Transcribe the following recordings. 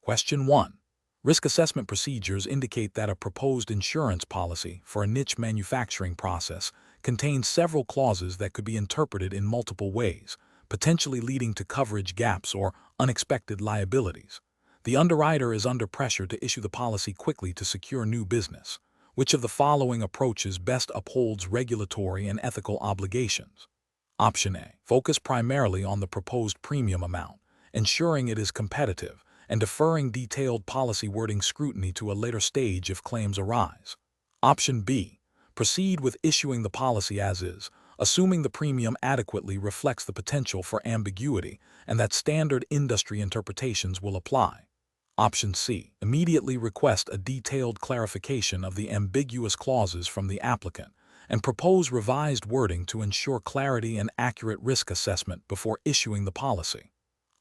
Question 1. Risk assessment procedures indicate that a proposed insurance policy for a niche manufacturing process contains several clauses that could be interpreted in multiple ways, potentially leading to coverage gaps or unexpected liabilities. The underwriter is under pressure to issue the policy quickly to secure new business. Which of the following approaches best upholds regulatory and ethical obligations? Option A. Focus primarily on the proposed premium amount, ensuring it is competitive, and deferring detailed policy wording scrutiny to a later stage if claims arise. Option B. Proceed with issuing the policy as is, assuming the premium adequately reflects the potential for ambiguity and that standard industry interpretations will apply. Option C. Immediately request a detailed clarification of the ambiguous clauses from the applicant and propose revised wording to ensure clarity and accurate risk assessment before issuing the policy.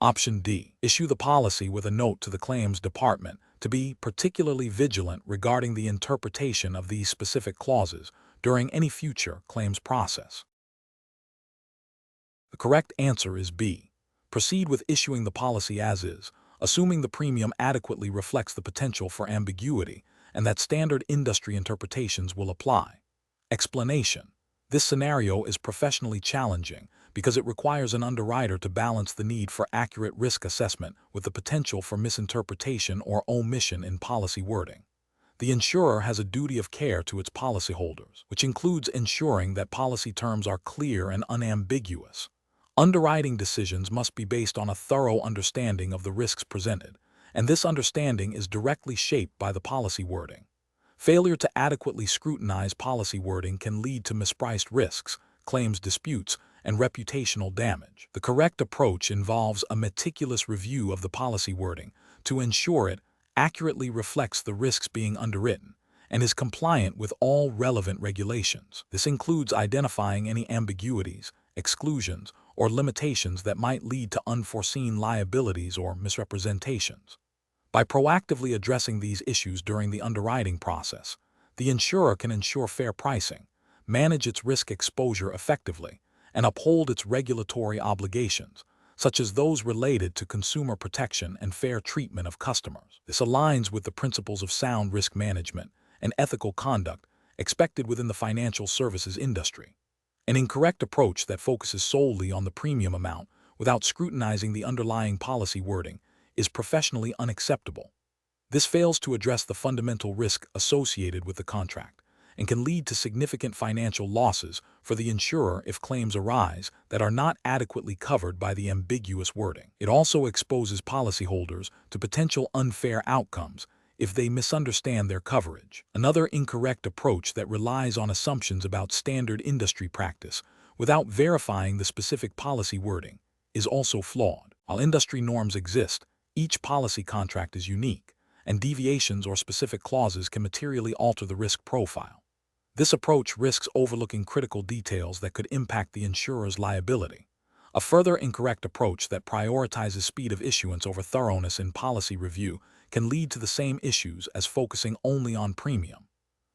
Option D. Issue the policy with a note to the claims department to be particularly vigilant regarding the interpretation of these specific clauses during any future claims process. The correct answer is B. Proceed with issuing the policy as is, assuming the premium adequately reflects the potential for ambiguity and that standard industry interpretations will apply. Explanation. This scenario is professionally challenging because it requires an underwriter to balance the need for accurate risk assessment with the potential for misinterpretation or omission in policy wording. The insurer has a duty of care to its policyholders, which includes ensuring that policy terms are clear and unambiguous. Underwriting decisions must be based on a thorough understanding of the risks presented, and this understanding is directly shaped by the policy wording. Failure to adequately scrutinize policy wording can lead to mispriced risks, claims disputes, and reputational damage. The correct approach involves a meticulous review of the policy wording to ensure it accurately reflects the risks being underwritten and is compliant with all relevant regulations. This includes identifying any ambiguities, exclusions, or limitations that might lead to unforeseen liabilities or misrepresentations. By proactively addressing these issues during the underwriting process, the insurer can ensure fair pricing, manage its risk exposure effectively, and uphold its regulatory obligations, such as those related to consumer protection and fair treatment of customers. This aligns with the principles of sound risk management and ethical conduct expected within the financial services industry. An incorrect approach that focuses solely on the premium amount without scrutinizing the underlying policy wording is professionally unacceptable. This fails to address the fundamental risk associated with the contract and can lead to significant financial losses for the insurer if claims arise that are not adequately covered by the ambiguous wording. It also exposes policyholders to potential unfair outcomes if they misunderstand their coverage. Another incorrect approach that relies on assumptions about standard industry practice without verifying the specific policy wording is also flawed. While industry norms exist, each policy contract is unique, and deviations or specific clauses can materially alter the risk profile. This approach risks overlooking critical details that could impact the insurer's liability. A further incorrect approach that prioritizes speed of issuance over thoroughness in policy review can lead to the same issues as focusing only on premium.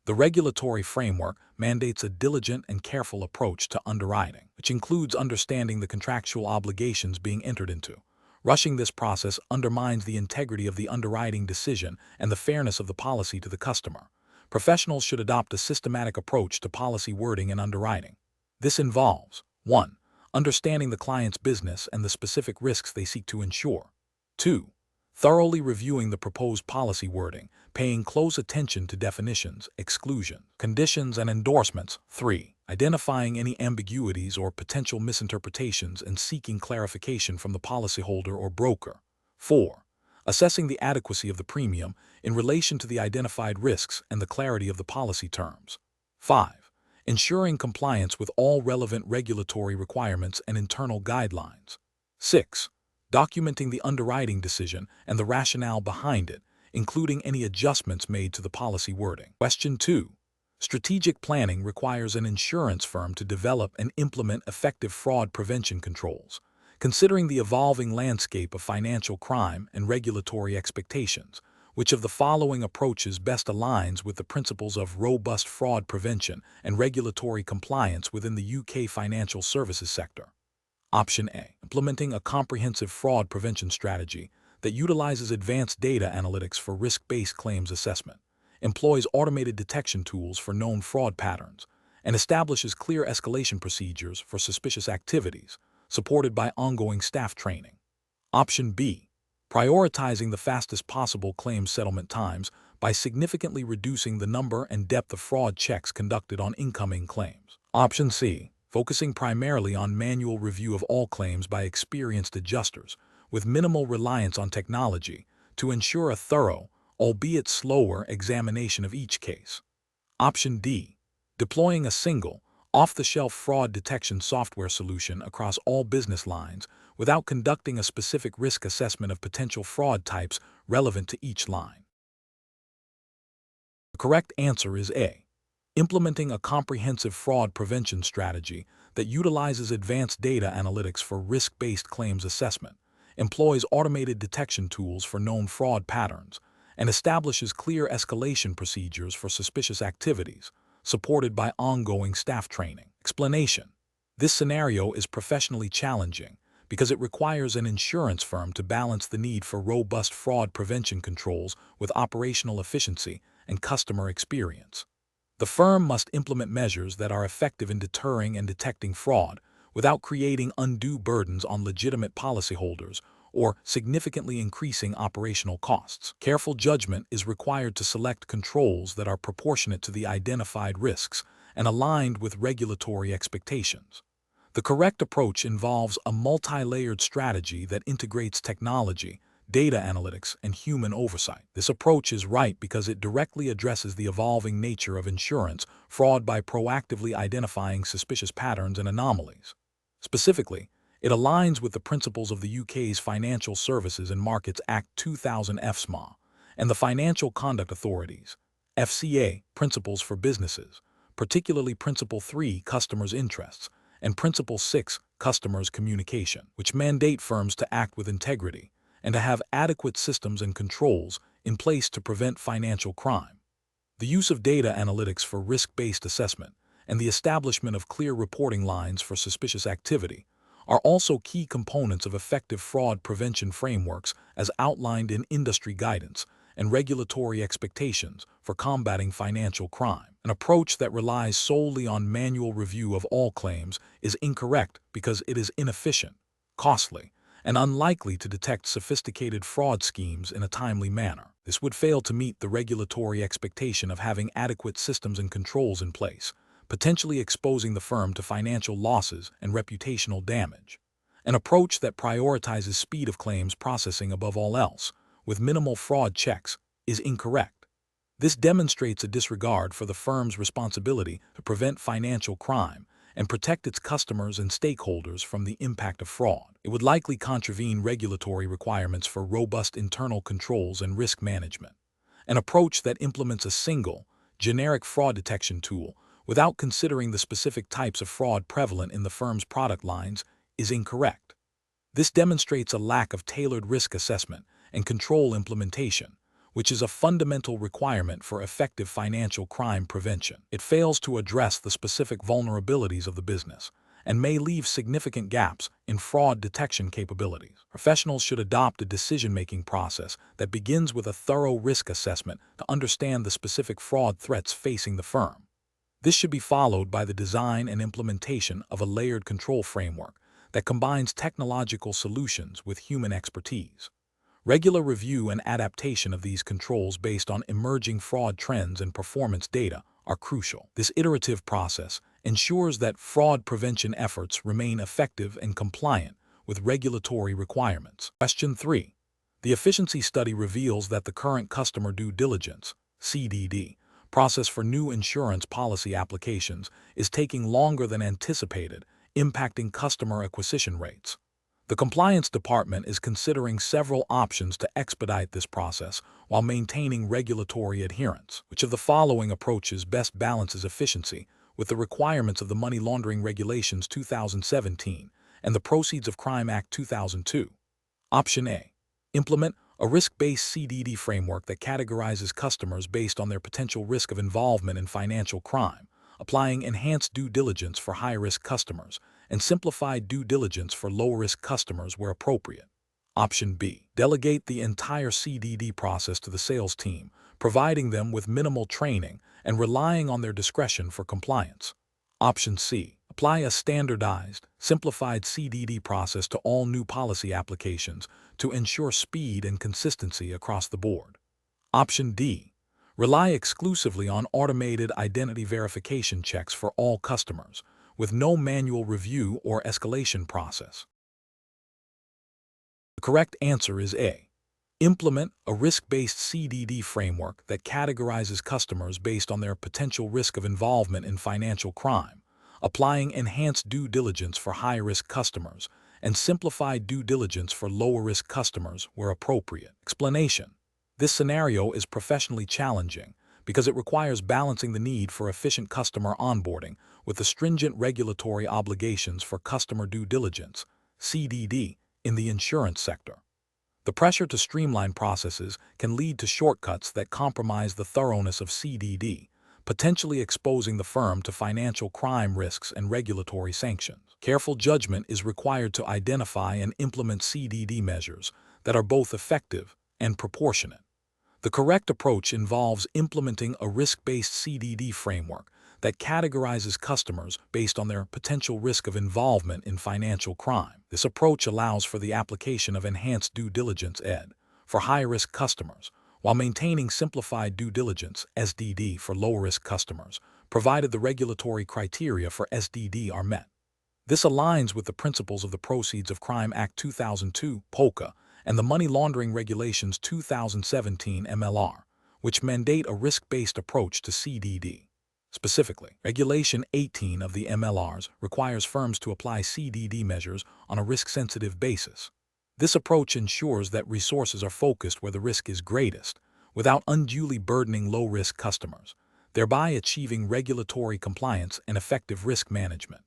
The regulatory framework mandates a diligent and careful approach to underwriting, which includes understanding the contractual obligations being entered into. Rushing this process undermines the integrity of the underwriting decision and the fairness of the policy to the customer. Professionals should adopt a systematic approach to policy wording and underwriting. This involves 1. Understanding the client's business and the specific risks they seek to insure. 2. Thoroughly reviewing the proposed policy wording, paying close attention to definitions, exclusions, conditions, and endorsements. 3. Identifying any ambiguities or potential misinterpretations and seeking clarification from the policyholder or broker. 4. Assessing the adequacy of the premium in relation to the identified risks and the clarity of the policy terms. 5. Ensuring compliance with all relevant regulatory requirements and internal guidelines. 6. Documenting the underwriting decision and the rationale behind it, including any adjustments made to the policy wording. Question 2. Strategic planning requires an insurance firm to develop and implement effective fraud prevention controls. Considering the evolving landscape of financial crime and regulatory expectations, which of the following approaches best aligns with the principles of robust fraud prevention and regulatory compliance within the UK financial services sector? Option A. Implementing a comprehensive fraud prevention strategy that utilizes advanced data analytics for risk-based claims assessment, employs automated detection tools for known fraud patterns, and establishes clear escalation procedures for suspicious activities, supported by ongoing staff training. Option B, prioritizing the fastest possible claims settlement times by significantly reducing the number and depth of fraud checks conducted on incoming claims. Option C, focusing primarily on manual review of all claims by experienced adjusters, with minimal reliance on technology to ensure a thorough, albeit slower, examination of each case. Option D, deploying a single, off-the-shelf fraud detection software solution across all business lines without conducting a specific risk assessment of potential fraud types relevant to each line. The correct answer is A, implementing a comprehensive fraud prevention strategy that utilizes advanced data analytics for risk-based claims assessment, employs automated detection tools for known fraud patterns, and establishes clear escalation procedures for suspicious activities, supported by ongoing staff training. Explanation: this scenario is professionally challenging because it requires an insurance firm to balance the need for robust fraud prevention controls with operational efficiency and customer experience. The firm must implement measures that are effective in deterring and detecting fraud without creating undue burdens on legitimate policyholders or significantly increasing operational costs. Careful judgment is required to select controls that are proportionate to the identified risks and aligned with regulatory expectations. The correct approach involves a multi-layered strategy that integrates technology, data analytics, and human oversight. This approach is right because it directly addresses the evolving nature of insurance fraud by proactively identifying suspicious patterns and anomalies. Specifically, it aligns with the principles of the UK's Financial Services and Markets Act 2000 FSMA and the Financial Conduct Authority's FCA principles for businesses, particularly Principle 3, Customers' Interests, and Principle 6, Customers' Communication, which mandate firms to act with integrity and to have adequate systems and controls in place to prevent financial crime. The use of data analytics for risk-based assessment and the establishment of clear reporting lines for suspicious activity are also key components of effective fraud prevention frameworks as outlined in industry guidance and regulatory expectations for combating financial crime. An approach that relies solely on manual review of all claims is incorrect because it is inefficient, costly, and unlikely to detect sophisticated fraud schemes in a timely manner. This would fail to meet the regulatory expectation of having adequate systems and controls in place, potentially exposing the firm to financial losses and reputational damage. An approach that prioritizes speed of claims processing above all else, with minimal fraud checks, is incorrect. This demonstrates a disregard for the firm's responsibility to prevent financial crime and protect its customers and stakeholders from the impact of fraud. It would likely contravene regulatory requirements for robust internal controls and risk management. An approach that implements a single, generic fraud detection tool without considering the specific types of fraud prevalent in the firm's product lines is incorrect. This demonstrates a lack of tailored risk assessment and control implementation, which is a fundamental requirement for effective financial crime prevention. It fails to address the specific vulnerabilities of the business and may leave significant gaps in fraud detection capabilities. Professionals should adopt a decision-making process that begins with a thorough risk assessment to understand the specific fraud threats facing the firm. This should be followed by the design and implementation of a layered control framework that combines technological solutions with human expertise. Regular review and adaptation of these controls based on emerging fraud trends and performance data are crucial. This iterative process ensures that fraud prevention efforts remain effective and compliant with regulatory requirements. Question 3. The efficiency study reveals that the current customer due diligence (CDD) process for new insurance policy applications is taking longer than anticipated, impacting customer acquisition rates. The compliance department is considering several options to expedite this process while maintaining regulatory adherence. Which of the following approaches best balances efficiency with the requirements of the Money Laundering Regulations 2017 and the Proceeds of Crime Act 2002? Option A. Implement a risk-based CDD framework that categorizes customers based on their potential risk of involvement in financial crime, applying enhanced due diligence for high-risk customers and simplified due diligence for low-risk customers where appropriate. Option B. Delegate the entire CDD process to the sales team, providing them with minimal training and relying on their discretion for compliance. Option C. Apply a standardized, simplified CDD process to all new policy applications to ensure speed and consistency across the board. Option D. Rely exclusively on automated identity verification checks for all customers, with no manual review or escalation process. The correct answer is A. Implement a risk-based CDD framework that categorizes customers based on their potential risk of involvement in financial crime, applying enhanced due diligence for high-risk customers and simplified due diligence for lower-risk customers where appropriate. Explanation: this scenario is professionally challenging because it requires balancing the need for efficient customer onboarding with the stringent regulatory obligations for customer due diligence, CDD, in the insurance sector. The pressure to streamline processes can lead to shortcuts that compromise the thoroughness of CDD, potentially exposing the firm to financial crime risks and regulatory sanctions. Careful judgment is required to identify and implement CDD measures that are both effective and proportionate. The correct approach involves implementing a risk-based CDD framework that categorizes customers based on their potential risk of involvement in financial crime. This approach allows for the application of enhanced due diligence (ED) for high-risk customers, while maintaining simplified due diligence (SDD) for low-risk customers, provided the regulatory criteria for SDD are met. This aligns with the principles of the Proceeds of Crime Act 2002 (POCA) and the Money Laundering Regulations 2017 (MLR), which mandate a risk-based approach to CDD. Specifically, Regulation 18 of the MLRs requires firms to apply CDD measures on a risk-sensitive basis. This approach ensures that resources are focused where the risk is greatest, without unduly burdening low-risk customers, thereby achieving regulatory compliance and effective risk management.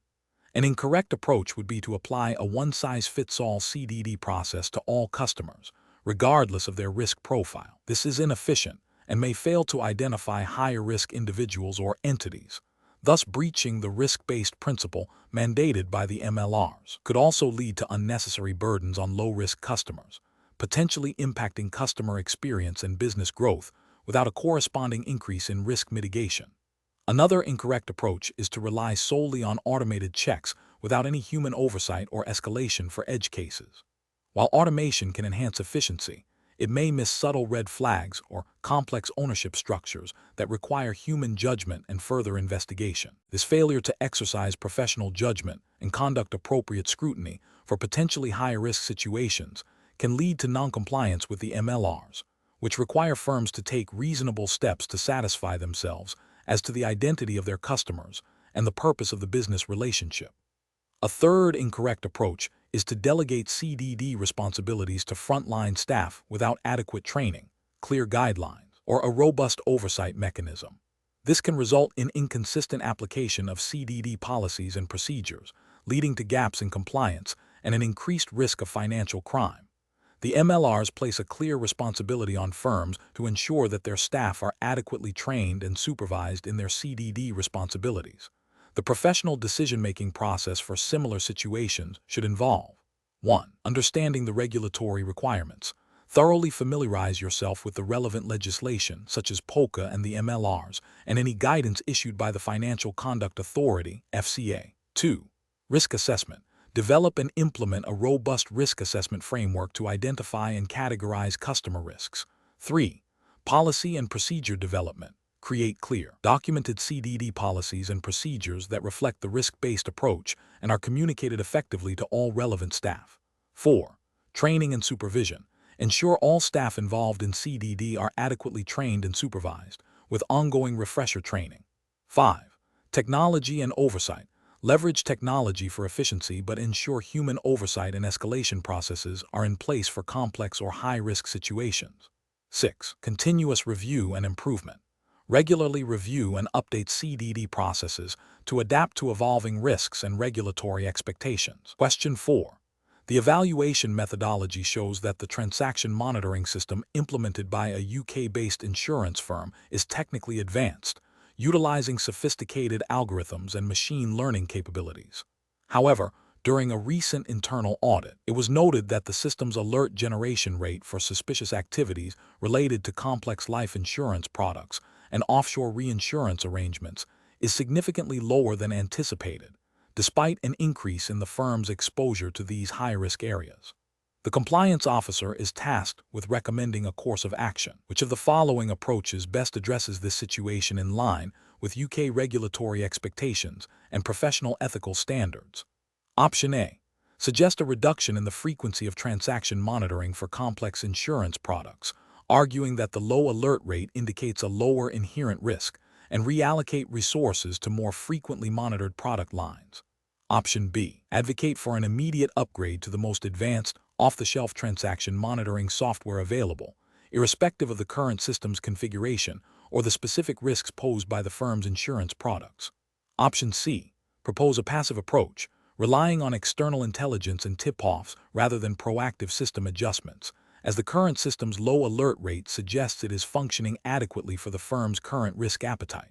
An incorrect approach would be to apply a one-size-fits-all CDD process to all customers, regardless of their risk profile. This is inefficient and may fail to identify higher-risk individuals or entities, thus breaching the risk-based principle mandated by the MLRs. Could also lead to unnecessary burdens on low-risk customers, potentially impacting customer experience and business growth without a corresponding increase in risk mitigation. Another incorrect approach is to rely solely on automated checks without any human oversight or escalation for edge cases. While automation can enhance efficiency, it may miss subtle red flags or complex ownership structures that require human judgment and further investigation. This failure to exercise professional judgment and conduct appropriate scrutiny for potentially high-risk situations can lead to noncompliance with the MLRs, which require firms to take reasonable steps to satisfy themselves as to the identity of their customers and the purpose of the business relationship. A third incorrect approach is to delegate CDD responsibilities to frontline staff without adequate training, clear guidelines, or a robust oversight mechanism. This can result in inconsistent application of CDD policies and procedures, leading to gaps in compliance and an increased risk of financial crime. The MLRs place a clear responsibility on firms to ensure that their staff are adequately trained and supervised in their CDD responsibilities. The professional decision-making process for similar situations should involve 1. Understanding the regulatory requirements. Thoroughly familiarize yourself with the relevant legislation, such as POCA and the MLRs, and any guidance issued by the Financial Conduct Authority, FCA. 2. Risk assessment. Develop and implement a robust risk assessment framework to identify and categorize customer risks. 3. Policy and procedure development. Create clear, documented CDD policies and procedures that reflect the risk-based approach and are communicated effectively to all relevant staff. 4. Training and supervision. Ensure all staff involved in CDD are adequately trained and supervised, with ongoing refresher training. 5. Technology and oversight. Leverage technology for efficiency but ensure human oversight and escalation processes are in place for complex or high-risk situations. 6. Continuous review and improvement. Regularly review and update CDD processes to adapt to evolving risks and regulatory expectations. Question 4. The evaluation methodology shows that the transaction monitoring system implemented by a UK-based insurance firm is technically advanced, utilizing sophisticated algorithms and machine learning capabilities. However, During a recent internal audit, it was noted that the system's alert generation rate for suspicious activities related to complex life insurance products and offshore reinsurance arrangements is significantly lower than anticipated, despite an increase in the firm's exposure to these high-risk areas. The compliance officer is tasked with recommending a course of action. Which of the following approaches best addresses this situation in line with UK regulatory expectations and professional ethical standards? Option A. Suggest a reduction in the frequency of transaction monitoring for complex insurance products, arguing that the low alert rate indicates a lower inherent risk, and reallocate resources to more frequently monitored product lines. Option B. Advocate for an immediate upgrade to the most advanced, off-the-shelf transaction monitoring software available, irrespective of the current system's configuration or the specific risks posed by the firm's insurance products. Option C. Propose a passive approach, relying on external intelligence and tip-offs rather than proactive system adjustments, as the current system's low alert rate suggests it is functioning adequately for the firm's current risk appetite.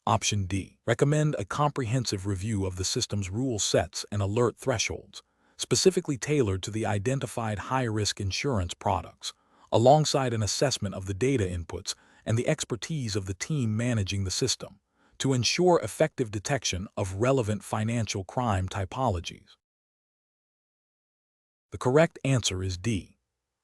Option D. Recommend a comprehensive review of the system's rule sets and alert thresholds, specifically tailored to the identified high-risk insurance products, alongside an assessment of the data inputs and the expertise of the team managing the system, to ensure effective detection of relevant financial crime typologies. The correct answer is D.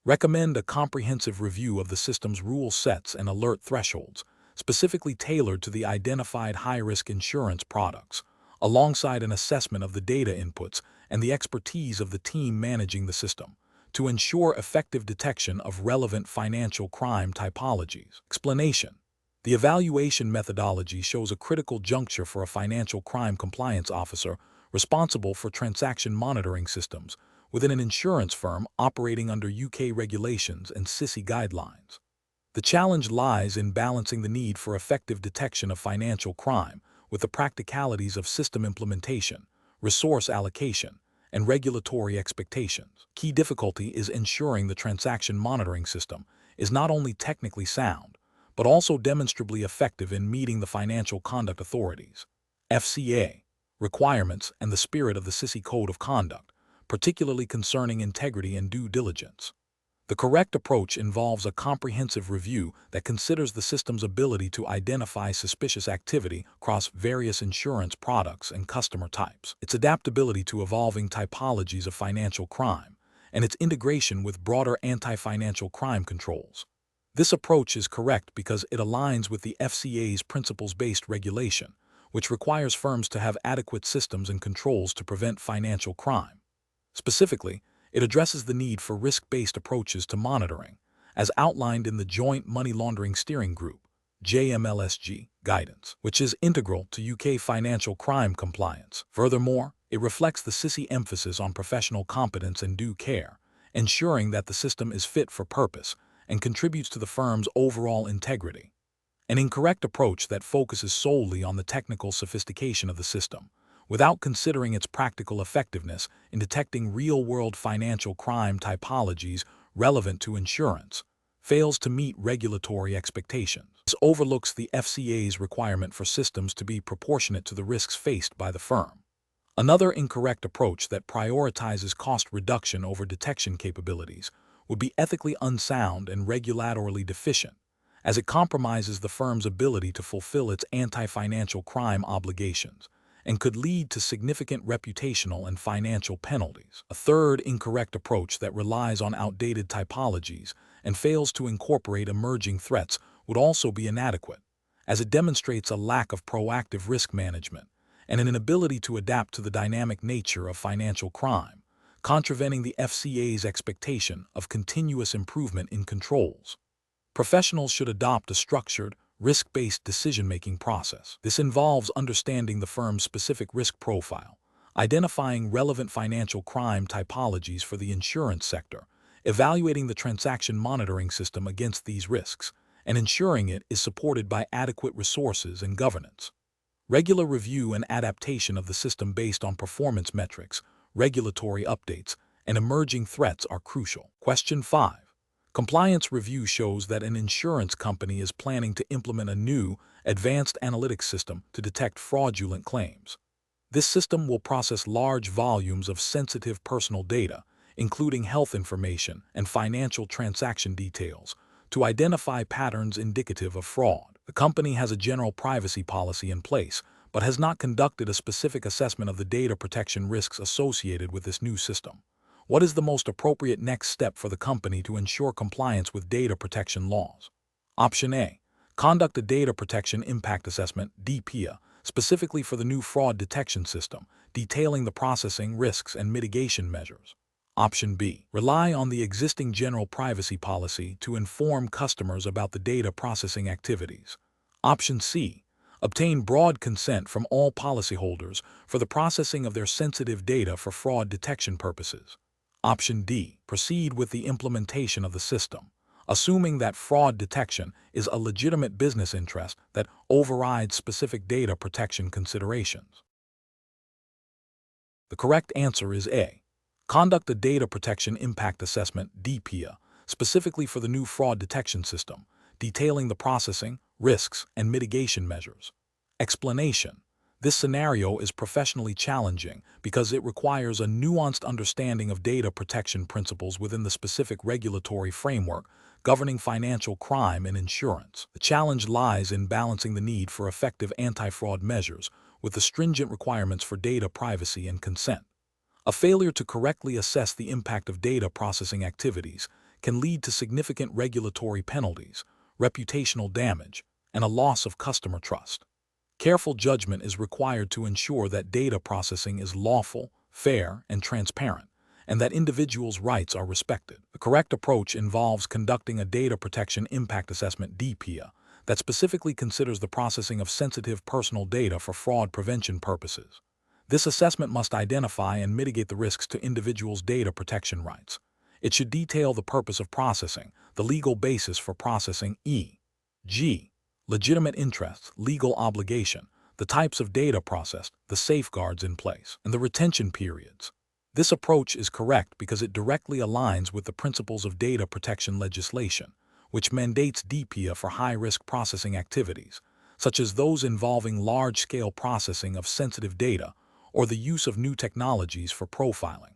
Recommend a comprehensive review of the system's rule sets and alert thresholds, specifically tailored to the identified high-risk insurance products, alongside an assessment of the data inputs and the expertise of the team managing the system, to ensure effective detection of relevant financial crime typologies. Explanation. The evaluation methodology shows a critical juncture for a financial crime compliance officer responsible for transaction monitoring systems within an insurance firm operating under UK regulations and SISI guidelines. The challenge lies in balancing the need for effective detection of financial crime with the practicalities of system implementation, resource allocation, and regulatory expectations. Key difficulty is ensuring the transaction monitoring system is not only technically sound, but also demonstrably effective in meeting the Financial Conduct Authority's (FCA) requirements and the spirit of the SISI Code of Conduct, particularly concerning integrity and due diligence. The correct approach involves a comprehensive review that considers the system's ability to identify suspicious activity across various insurance products and customer types, its adaptability to evolving typologies of financial crime, and its integration with broader anti-financial crime controls. This approach is correct because it aligns with the FCA's principles-based regulation, which requires firms to have adequate systems and controls to prevent financial crime. Specifically, it addresses the need for risk-based approaches to monitoring, as outlined in the Joint Money Laundering Steering Group (JMLSG) guidance, which is integral to UK financial crime compliance. Furthermore, it reflects the SISI emphasis on professional competence and due care, ensuring that the system is fit for purpose and contributes to the firm's overall integrity. An incorrect approach that focuses solely on the technical sophistication of the system, without considering its practical effectiveness in detecting real-world financial crime typologies relevant to insurance, fails to meet regulatory expectations. This overlooks the FCA's requirement for systems to be proportionate to the risks faced by the firm. Another incorrect approach that prioritizes cost reduction over detection capabilities would be ethically unsound and regulatorily deficient, as it compromises the firm's ability to fulfill its anti-financial crime obligations, and could lead to significant reputational and financial penalties. A third incorrect approach that relies on outdated typologies and fails to incorporate emerging threats would also be inadequate, as it demonstrates a lack of proactive risk management and an inability to adapt to the dynamic nature of financial crime, contravening the FCA's expectation of continuous improvement in controls. Professionals should adopt a structured, risk-based decision-making process. This involves understanding the firm's specific risk profile, identifying relevant financial crime typologies for the insurance sector, evaluating the transaction monitoring system against these risks, and ensuring it is supported by adequate resources and governance. Regular review and adaptation of the system based on performance metrics, regulatory updates, and emerging threats are crucial. Question 5. Compliance review shows that an insurance company is planning to implement a new, advanced analytics system to detect fraudulent claims. This system will process large volumes of sensitive personal data, including health information and financial transaction details, to identify patterns indicative of fraud. The company has a general privacy policy in place, but has not conducted a specific assessment of the data protection risks associated with this new system. What is the most appropriate next step for the company to ensure compliance with data protection laws? Option A. Conduct a data protection impact assessment, DPIA, specifically for the new fraud detection system, detailing the processing, risks, and mitigation measures. Option B. Rely on the existing general privacy policy to inform customers about the data processing activities. Option C. Obtain broad consent from all policyholders for the processing of their sensitive data for fraud detection purposes. Option D. Proceed with the implementation of the system, assuming that fraud detection is a legitimate business interest that overrides specific data protection considerations. The correct answer is A. Conduct a data protection impact assessment, DPIA, specifically for the new fraud detection system, detailing the processing, risks, and mitigation measures. Explanation: this scenario is professionally challenging because it requires a nuanced understanding of data protection principles within the specific regulatory framework governing financial crime and insurance. The challenge lies in balancing the need for effective anti-fraud measures with the stringent requirements for data privacy and consent. A failure to correctly assess the impact of data processing activities can lead to significant regulatory penalties, reputational damage, and a loss of customer trust. Careful judgment is required to ensure that data processing is lawful, fair, and transparent, and that individuals' rights are respected. The correct approach involves conducting a data protection impact assessment, DPIA, that specifically considers the processing of sensitive personal data for fraud prevention purposes. This assessment must identify and mitigate the risks to individuals' data protection rights. It should detail the purpose of processing, the legal basis for processing, e.g., legitimate interests, legal obligation, the types of data processed, the safeguards in place, and the retention periods. This approach is correct because it directly aligns with the principles of data protection legislation, which mandates DPIA for high-risk processing activities, such as those involving large-scale processing of sensitive data or the use of new technologies for profiling.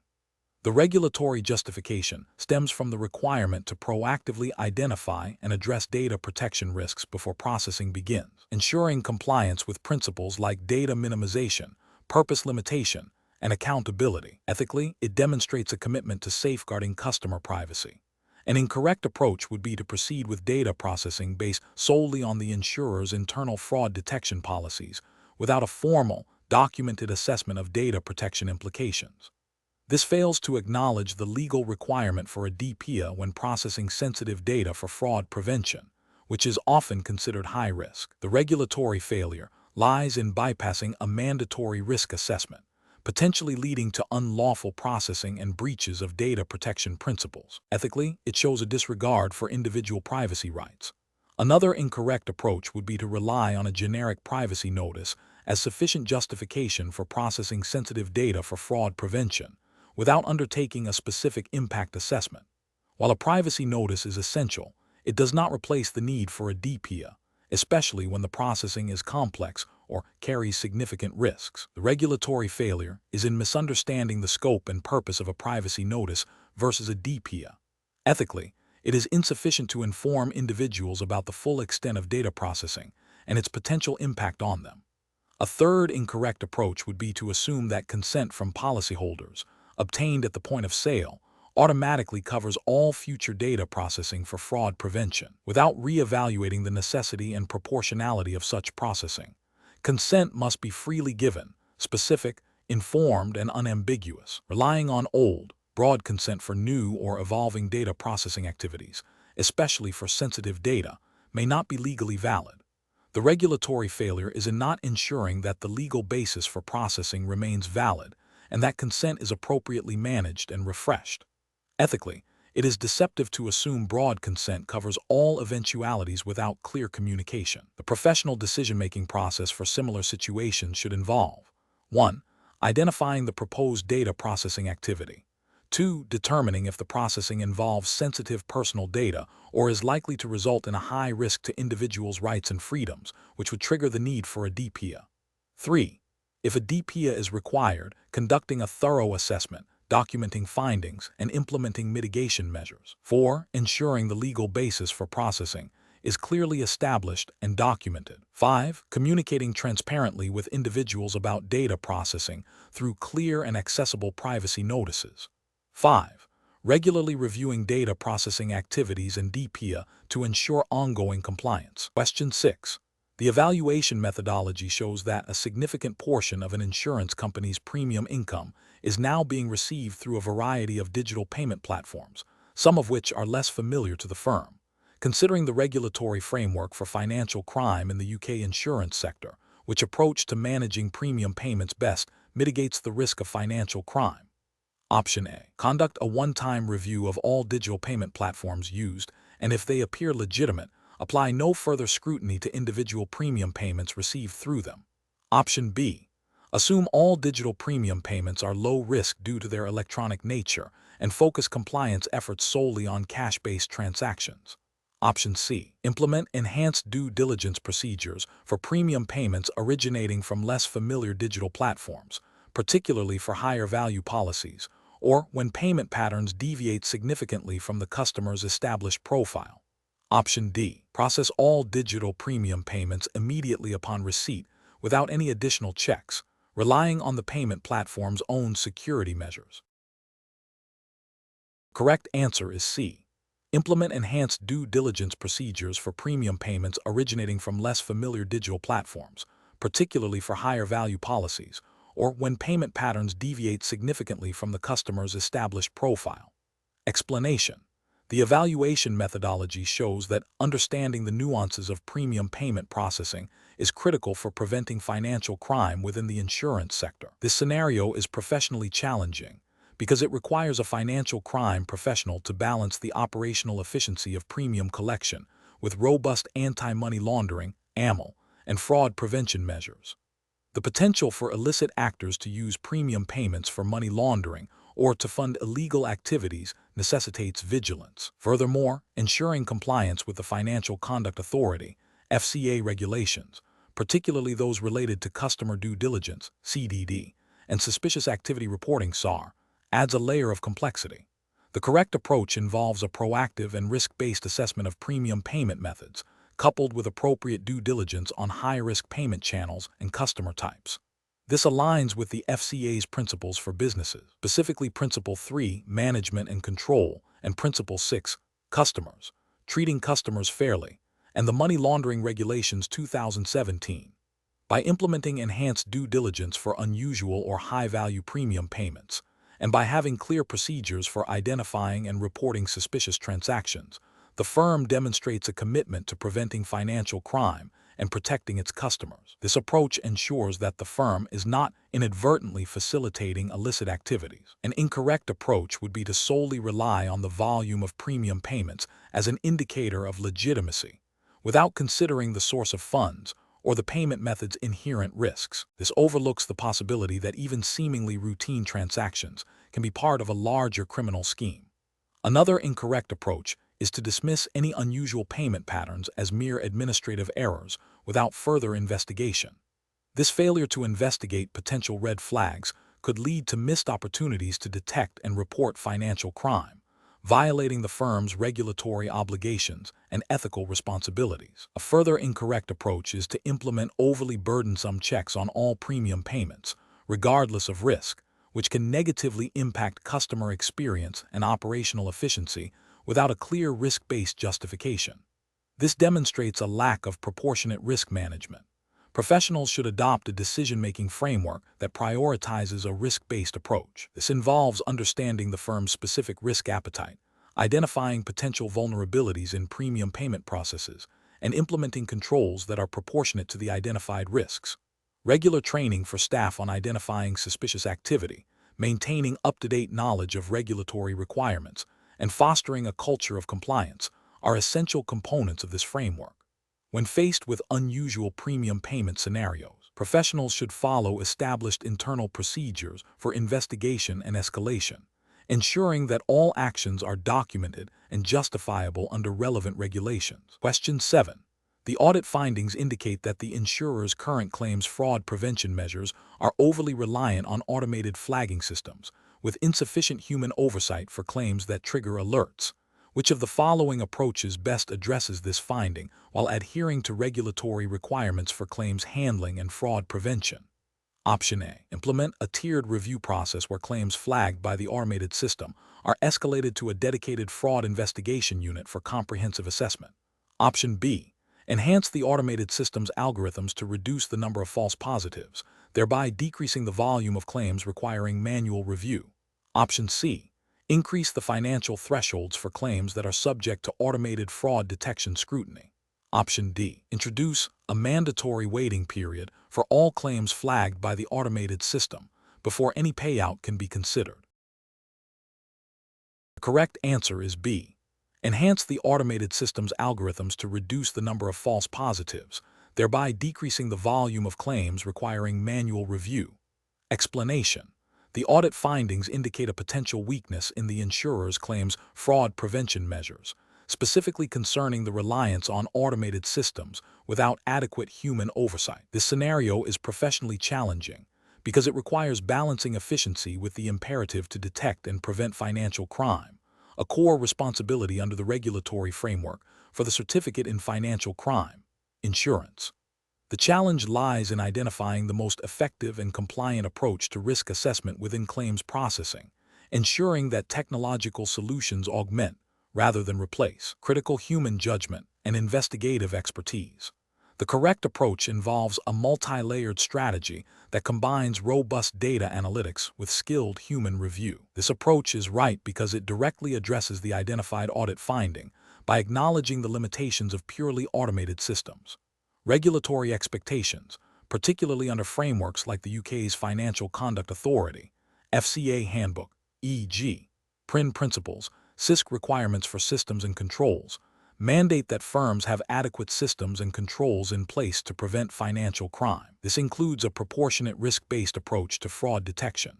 The regulatory justification stems from the requirement to proactively identify and address data protection risks before processing begins, ensuring compliance with principles like data minimization, purpose limitation, and accountability. Ethically, it demonstrates a commitment to safeguarding customer privacy. An incorrect approach would be to proceed with data processing based solely on the insurer's internal fraud detection policies without a formal, documented assessment of data protection implications. This fails to acknowledge the legal requirement for a DPIA when processing sensitive data for fraud prevention, which is often considered high risk. The regulatory failure lies in bypassing a mandatory risk assessment, potentially leading to unlawful processing and breaches of data protection principles. Ethically, it shows a disregard for individual privacy rights. Another incorrect approach would be to rely on a generic privacy notice as sufficient justification for processing sensitive data for fraud prevention, without undertaking a specific impact assessment. While a privacy notice is essential, it does not replace the need for a DPIA, especially when the processing is complex or carries significant risks. The regulatory failure is in misunderstanding the scope and purpose of a privacy notice versus a DPIA. Ethically, it is insufficient to inform individuals about the full extent of data processing and its potential impact on them. A third incorrect approach would be to assume that consent from policyholders, obtained at the point of sale, automatically covers all future data processing for fraud prevention, without re-evaluating the necessity and proportionality of such processing. Consent must be freely given, specific, informed, and unambiguous. Relying on old, broad consent for new or evolving data processing activities, especially for sensitive data, may not be legally valid. The regulatory failure is in not ensuring that the legal basis for processing remains valid and that consent is appropriately managed and refreshed. Ethically, it is deceptive to assume broad consent covers all eventualities without clear communication. The professional decision-making process for similar situations should involve 1. Identifying the proposed data processing activity. 2. Determining if the processing involves sensitive personal data or is likely to result in a high risk to individuals' rights and freedoms, which would trigger the need for a DPIA. 3. If a DPIA is required, conducting a thorough assessment, documenting findings, and implementing mitigation measures. 4. Ensuring the legal basis for processing is clearly established and documented. 5. Communicating transparently with individuals about data processing through clear and accessible privacy notices. 5. Regularly reviewing data processing activities in DPIA to ensure ongoing compliance. Question 6. The evaluation methodology shows that a significant portion of an insurance company's premium income is now being received through a variety of digital payment platforms, some of which are less familiar to the firm. Considering the regulatory framework for financial crime in the UK insurance sector, which approach to managing premium payments best mitigates the risk of financial crime. Option A. Conduct a one-time review of all digital payment platforms used, and if they appear legitimate, apply no further scrutiny to individual premium payments received through them. Option B. Assume all digital premium payments are low risk due to their electronic nature and focus compliance efforts solely on cash-based transactions. Option C. Implement enhanced due diligence procedures for premium payments originating from less familiar digital platforms, particularly for higher value policies, or when payment patterns deviate significantly from the customer's established profile. Option D. Process all digital premium payments immediately upon receipt without any additional checks, relying on the payment platform's own security measures. Correct answer is C. Implement enhanced due diligence procedures for premium payments originating from less familiar digital platforms, particularly for higher value policies, or when payment patterns deviate significantly from the customer's established profile. Explanation. The evaluation methodology shows that understanding the nuances of premium payment processing is critical for preventing financial crime within the insurance sector. This scenario is professionally challenging because it requires a financial crime professional to balance the operational efficiency of premium collection with robust anti-money laundering (AML) and fraud prevention measures. The potential for illicit actors to use premium payments for money laundering or to fund illegal activities necessitates vigilance. Furthermore, ensuring compliance with the Financial Conduct Authority (FCA) regulations, particularly those related to customer due diligence (CDD) and suspicious activity reporting (SAR), adds a layer of complexity. The correct approach involves a proactive and risk-based assessment of premium payment methods, coupled with appropriate due diligence on high-risk payment channels and customer types. This aligns with the FCA's principles for businesses, specifically Principle 3, Management and Control, and Principle 6, Customers, Treating Customers Fairly, and the Money Laundering Regulations 2017. By implementing enhanced due diligence for unusual or high-value premium payments, and by having clear procedures for identifying and reporting suspicious transactions, the firm demonstrates a commitment to preventing financial crime and protecting its customers. This approach ensures that the firm is not inadvertently facilitating illicit activities. An incorrect approach would be to solely rely on the volume of premium payments as an indicator of legitimacy, without considering the source of funds or the payment method's inherent risks. This overlooks the possibility that even seemingly routine transactions can be part of a larger criminal scheme. Another incorrect approach is to dismiss any unusual payment patterns as mere administrative errors without further investigation. This failure to investigate potential red flags could lead to missed opportunities to detect and report financial crime, violating the firm's regulatory obligations and ethical responsibilities. A further incorrect approach is to implement overly burdensome checks on all premium payments, regardless of risk, which can negatively impact customer experience and operational efficiency without a clear risk-based justification. This demonstrates a lack of proportionate risk management. Professionals should adopt a decision-making framework that prioritizes a risk-based approach. This involves understanding the firm's specific risk appetite, identifying potential vulnerabilities in premium payment processes, and implementing controls that are proportionate to the identified risks. Regular training for staff on identifying suspicious activity, maintaining up-to-date knowledge of regulatory requirements, and fostering a culture of compliance are essential components of this framework. When faced with unusual premium payment scenarios, professionals should follow established internal procedures for investigation and escalation, ensuring that all actions are documented and justifiable under relevant regulations. Question 7. The audit findings indicate that the insurer's current claims fraud prevention measures are overly reliant on automated flagging systems, with insufficient human oversight for claims that trigger alerts. Which of the following approaches best addresses this finding while adhering to regulatory requirements for claims handling and fraud prevention? Option A. Implement a tiered review process where claims flagged by the automated system are escalated to a dedicated fraud investigation unit for comprehensive assessment. Option B. Enhance the automated system's algorithms to reduce the number of false positives, thereby decreasing the volume of claims requiring manual review. Option C. Increase the financial thresholds for claims that are subject to automated fraud detection scrutiny. Option D. Introduce a mandatory waiting period for all claims flagged by the automated system before any payout can be considered. The correct answer is B. Enhance the automated system's algorithms to reduce the number of false positives, thereby decreasing the volume of claims requiring manual review. Explanation. The audit findings indicate a potential weakness in the insurer's claims fraud prevention measures, specifically concerning the reliance on automated systems without adequate human oversight. This scenario is professionally challenging because it requires balancing efficiency with the imperative to detect and prevent financial crime, a core responsibility under the regulatory framework for the Certificate in Financial Crime Insurance. The challenge lies in identifying the most effective and compliant approach to risk assessment within claims processing, ensuring that technological solutions augment, rather than replace, critical human judgment and investigative expertise. The correct approach involves a multi-layered strategy that combines robust data analytics with skilled human review. This approach is right because it directly addresses the identified audit finding by acknowledging the limitations of purely automated systems. Regulatory expectations, particularly under frameworks like the UK's Financial Conduct Authority, FCA Handbook, e.g., PRIN principles, CISC requirements for systems and controls, mandate that firms have adequate systems and controls in place to prevent financial crime. This includes a proportionate risk-based approach to fraud detection.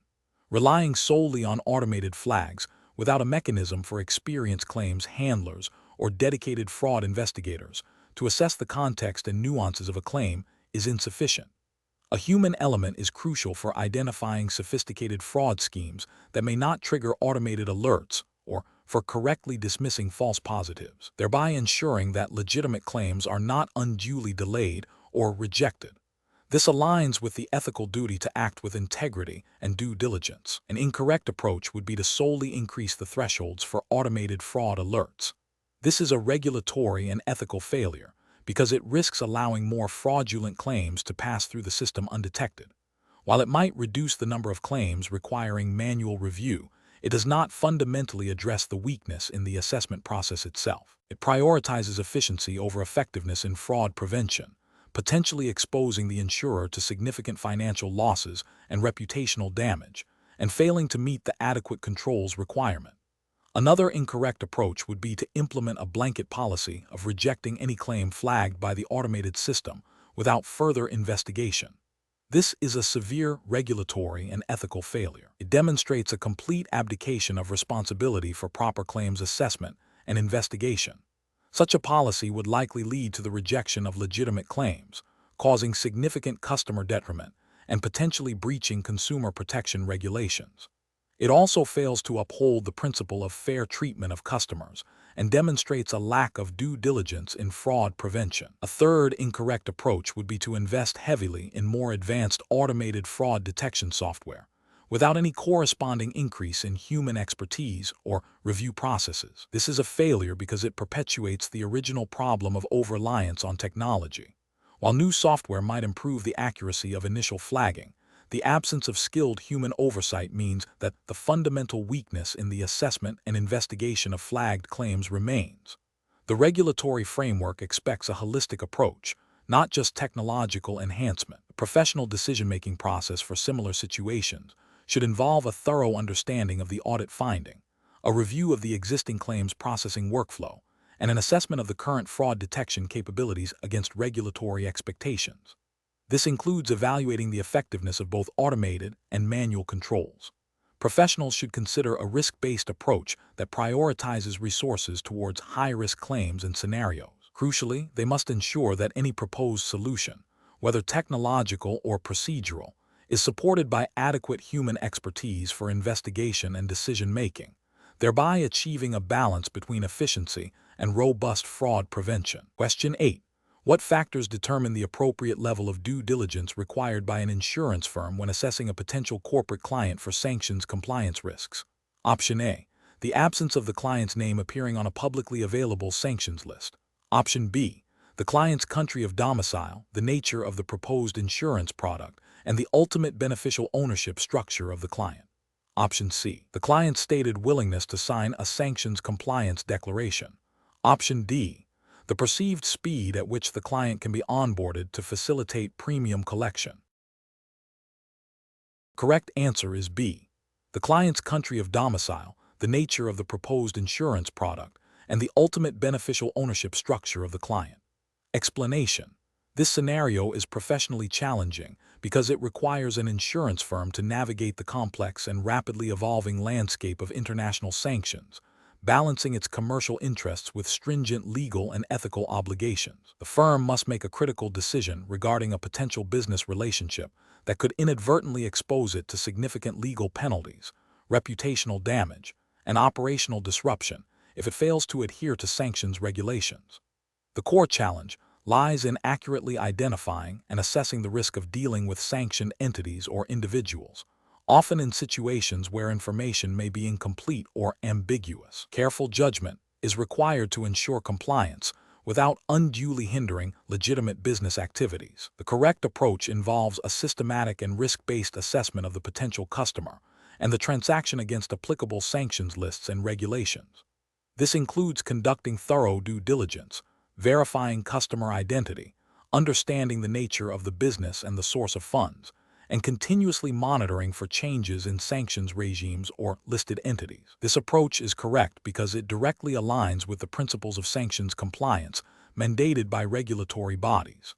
Relying solely on automated flags without a mechanism for experienced claims handlers or dedicated fraud investigators to assess the context and nuances of a claim is insufficient. A human element is crucial for identifying sophisticated fraud schemes that may not trigger automated alerts or for correctly dismissing false positives, thereby ensuring that legitimate claims are not unduly delayed or rejected. This aligns with the ethical duty to act with integrity and due diligence. An incorrect approach would be to solely increase the thresholds for automated fraud alerts. This is a regulatory and ethical failure because it risks allowing more fraudulent claims to pass through the system undetected. While it might reduce the number of claims requiring manual review, it does not fundamentally address the weakness in the assessment process itself. It prioritizes efficiency over effectiveness in fraud prevention, potentially exposing the insurer to significant financial losses and reputational damage, and failing to meet the adequate controls requirement. Another incorrect approach would be to implement a blanket policy of rejecting any claim flagged by the automated system without further investigation. This is a severe regulatory and ethical failure. It demonstrates a complete abdication of responsibility for proper claims assessment and investigation. Such a policy would likely lead to the rejection of legitimate claims, causing significant customer detriment and potentially breaching consumer protection regulations. It also fails to uphold the principle of fair treatment of customers and demonstrates a lack of due diligence in fraud prevention. A third incorrect approach would be to invest heavily in more advanced automated fraud detection software, without any corresponding increase in human expertise or review processes. This is a failure because it perpetuates the original problem of over-reliance on technology. While new software might improve the accuracy of initial flagging, the absence of skilled human oversight means that the fundamental weakness in the assessment and investigation of flagged claims remains. The regulatory framework expects a holistic approach, not just technological enhancement. The professional decision-making process for similar situations should involve a thorough understanding of the audit finding, a review of the existing claims processing workflow, and an assessment of the current fraud detection capabilities against regulatory expectations. This includes evaluating the effectiveness of both automated and manual controls. Professionals should consider a risk-based approach that prioritizes resources towards high-risk claims and scenarios. Crucially, they must ensure that any proposed solution, whether technological or procedural, is supported by adequate human expertise for investigation and decision-making, thereby achieving a balance between efficiency and robust fraud prevention. Question 8. What factors determine the appropriate level of due diligence required by an insurance firm when assessing a potential corporate client for sanctions compliance risks? Option A. The absence of the client's name appearing on a publicly available sanctions list. Option B. The client's country of domicile, the nature of the proposed insurance product, and the ultimate beneficial ownership structure of the client. Option C. The client's stated willingness to sign a sanctions compliance declaration. Option D. The perceived speed at which the client can be onboarded to facilitate premium collection. Correct answer is B. The client's country of domicile, the nature of the proposed insurance product, and the ultimate beneficial ownership structure of the client. Explanation. This scenario is professionally challenging because it requires an insurance firm to navigate the complex and rapidly evolving landscape of international sanctions, balancing its commercial interests with stringent legal and ethical obligations. The firm must make a critical decision regarding a potential business relationship that could inadvertently expose it to significant legal penalties, reputational damage, and operational disruption if it fails to adhere to sanctions regulations. The core challenge lies in accurately identifying and assessing the risk of dealing with sanctioned entities or individuals, often in situations where information may be incomplete or ambiguous. Careful judgment is required to ensure compliance without unduly hindering legitimate business activities. The correct approach involves a systematic and risk-based assessment of the potential customer and the transaction against applicable sanctions lists and regulations. This includes conducting thorough due diligence, verifying customer identity, understanding the nature of the business and the source of funds, and continuously monitoring for changes in sanctions regimes or listed entities. This approach is correct because it directly aligns with the principles of sanctions compliance mandated by regulatory bodies.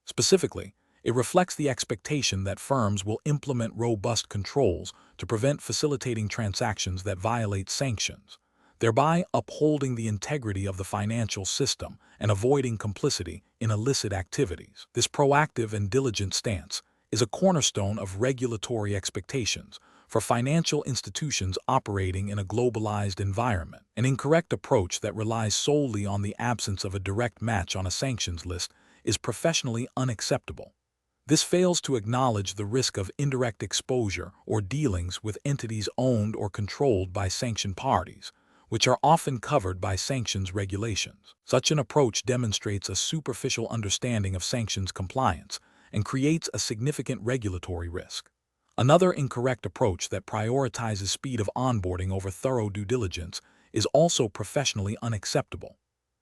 Specifically, it reflects the expectation that firms will implement robust controls to prevent facilitating transactions that violate sanctions, thereby upholding the integrity of the financial system and avoiding complicity in illicit activities. This proactive and diligent stance is a cornerstone of regulatory expectations for financial institutions operating in a globalized environment. An incorrect approach that relies solely on the absence of a direct match on a sanctions list is professionally unacceptable. This fails to acknowledge the risk of indirect exposure or dealings with entities owned or controlled by sanctioned parties, which are often covered by sanctions regulations. Such an approach demonstrates a superficial understanding of sanctions compliance and creates a significant regulatory risk. Another incorrect approach that prioritizes speed of onboarding over thorough due diligence is also professionally unacceptable.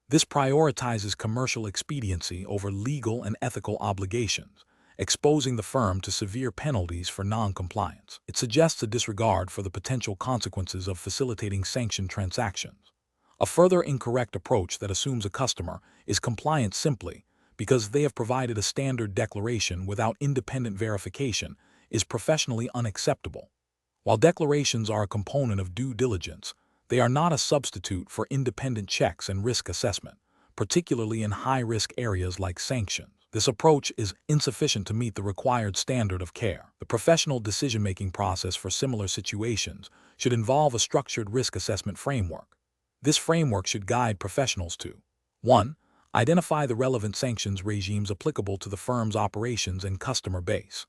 This prioritizes commercial expediency over legal and ethical obligations, exposing the firm to severe penalties for non-compliance. It suggests a disregard for the potential consequences of facilitating sanctioned transactions. A further incorrect approach that assumes a customer is compliant simply because they have provided a standard declaration without independent verification is professionally unacceptable. While declarations are a component of due diligence, they are not a substitute for independent checks and risk assessment, particularly in high-risk areas like sanctions. This approach is insufficient to meet the required standard of care. The professional decision-making process for similar situations should involve a structured risk assessment framework. This framework should guide professionals to 1. Identify the relevant sanctions regimes applicable to the firm's operations and customer base.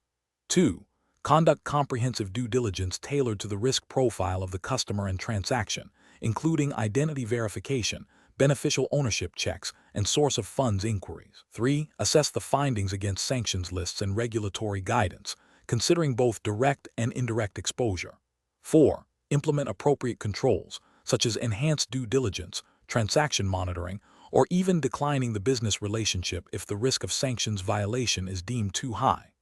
2. Conduct comprehensive due diligence tailored to the risk profile of the customer and transaction, including identity verification, beneficial ownership checks, and source of funds inquiries. 3. Assess the findings against sanctions lists and regulatory guidance, considering both direct and indirect exposure. 4. Implement appropriate controls, such as enhanced due diligence, transaction monitoring, or even declining the business relationship if the risk of sanctions violation is deemed too high.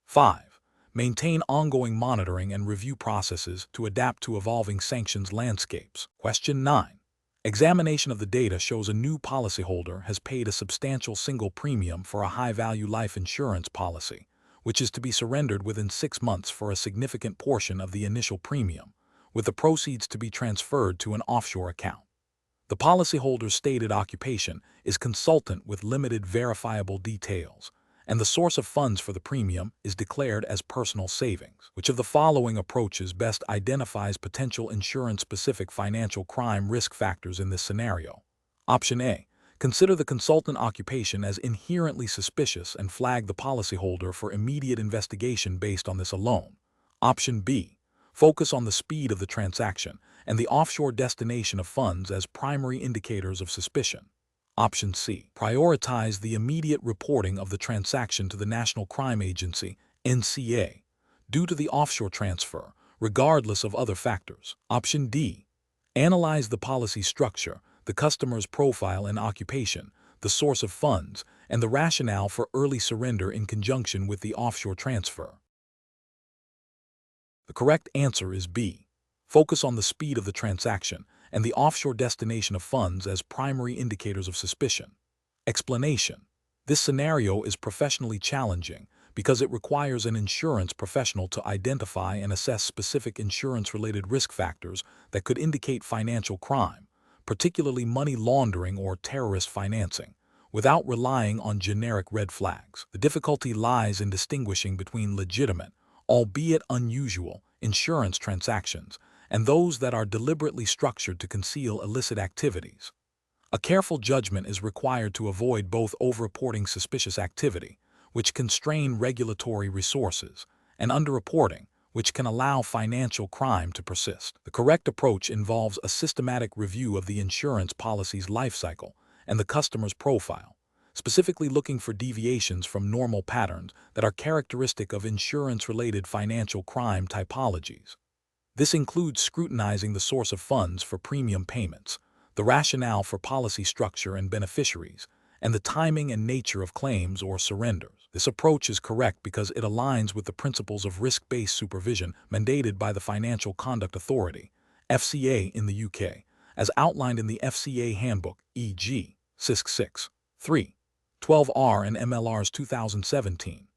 5. Maintain ongoing monitoring and review processes to adapt to evolving sanctions landscapes. Question 9. Examination of the data shows a new policyholder has paid a substantial single premium for a high-value life insurance policy, which is to be surrendered within 6 months for a significant portion of the initial premium, with the proceeds to be transferred to an offshore account. The policyholder's stated occupation is consultant with limited verifiable details, and the source of funds for the premium is declared as personal savings. Which of the following approaches best identifies potential insurance-specific financial crime risk factors in this scenario? Option A. Consider the consultant occupation as inherently suspicious and flag the policyholder for immediate investigation based on this alone. Option B. Focus on the speed of the transaction and the offshore destination of funds as primary indicators of suspicion. Option C. Prioritize the immediate reporting of the transaction to the National Crime Agency, NCA, due to the offshore transfer, regardless of other factors. Option D. Analyze the policy structure, the customer's profile and occupation, the source of funds, and the rationale for early surrender in conjunction with the offshore transfer. The correct answer is B. Focus on the speed of the transaction and the offshore destination of funds as primary indicators of suspicion. Explanation: this scenario is professionally challenging because it requires an insurance professional to identify and assess specific insurance-related risk factors that could indicate financial crime, particularly money laundering or terrorist financing, without relying on generic red flags. The difficulty lies in distinguishing between legitimate, albeit unusual, insurance transactions and those that are deliberately structured to conceal illicit activities. A careful judgment is required to avoid both over-reporting suspicious activity, which can strain regulatory resources, and underreporting, which can allow financial crime to persist. The correct approach involves a systematic review of the insurance policy's life cycle and the customer's profile, specifically looking for deviations from normal patterns that are characteristic of insurance-related financial crime typologies. This includes scrutinizing the source of funds for premium payments, the rationale for policy structure and beneficiaries, and the timing and nature of claims or surrenders. This approach is correct because it aligns with the principles of risk-based supervision mandated by the Financial Conduct Authority, FCA in the UK, as outlined in the FCA Handbook, e.g., CISC 6, 3, 12R and MLRs 2017.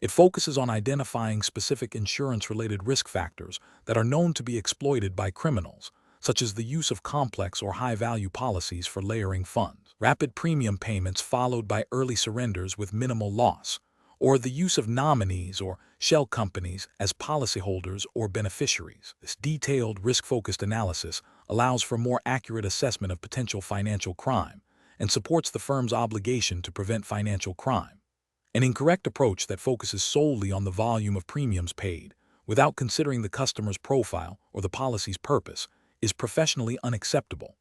It focuses on identifying specific insurance-related risk factors that are known to be exploited by criminals, such as the use of complex or high-value policies for layering funds, rapid premium payments followed by early surrenders with minimal loss, or the use of nominees or shell companies as policyholders or beneficiaries. This detailed, risk-focused analysis allows for more accurate assessment of potential financial crime and supports the firm's obligation to prevent financial crime. An incorrect approach that focuses solely on the volume of premiums paid, without considering the customer's profile or the policy's purpose, is professionally unacceptable.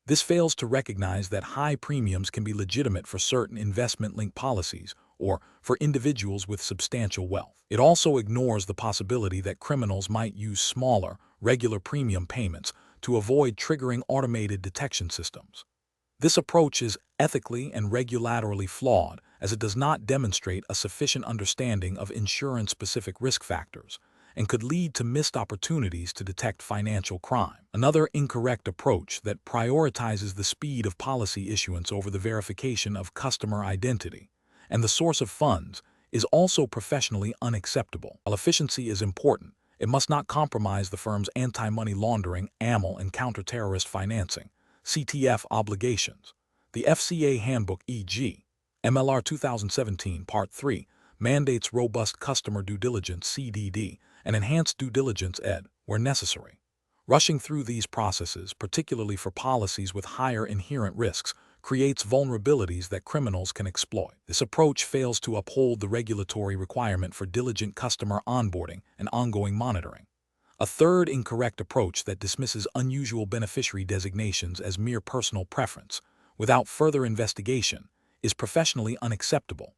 This fails to recognize that high premiums can be legitimate for certain investment-linked policies or for individuals with substantial wealth. It also ignores the possibility that criminals might use smaller, regular premium payments to avoid triggering automated detection systems. This approach is ethically and regulatorily flawed as it does not demonstrate a sufficient understanding of insurance-specific risk factors and could lead to missed opportunities to detect financial crime. Another incorrect approach that prioritizes the speed of policy issuance over the verification of customer identity and the source of funds is also professionally unacceptable. While efficiency is important, it must not compromise the firm's anti-money laundering, AML, and counter-terrorist financing (CTF) obligations. The FCA Handbook, e.g., MLR 2017 Part 3, mandates robust customer due diligence (CDD) and enhanced due diligence (ED) where necessary. Rushing through these processes, particularly for policies with higher inherent risks, creates vulnerabilities that criminals can exploit. This approach fails to uphold the regulatory requirement for diligent customer onboarding and ongoing monitoring. A third incorrect approach that dismisses unusual beneficiary designations as mere personal preference, without further investigation, is professionally unacceptable.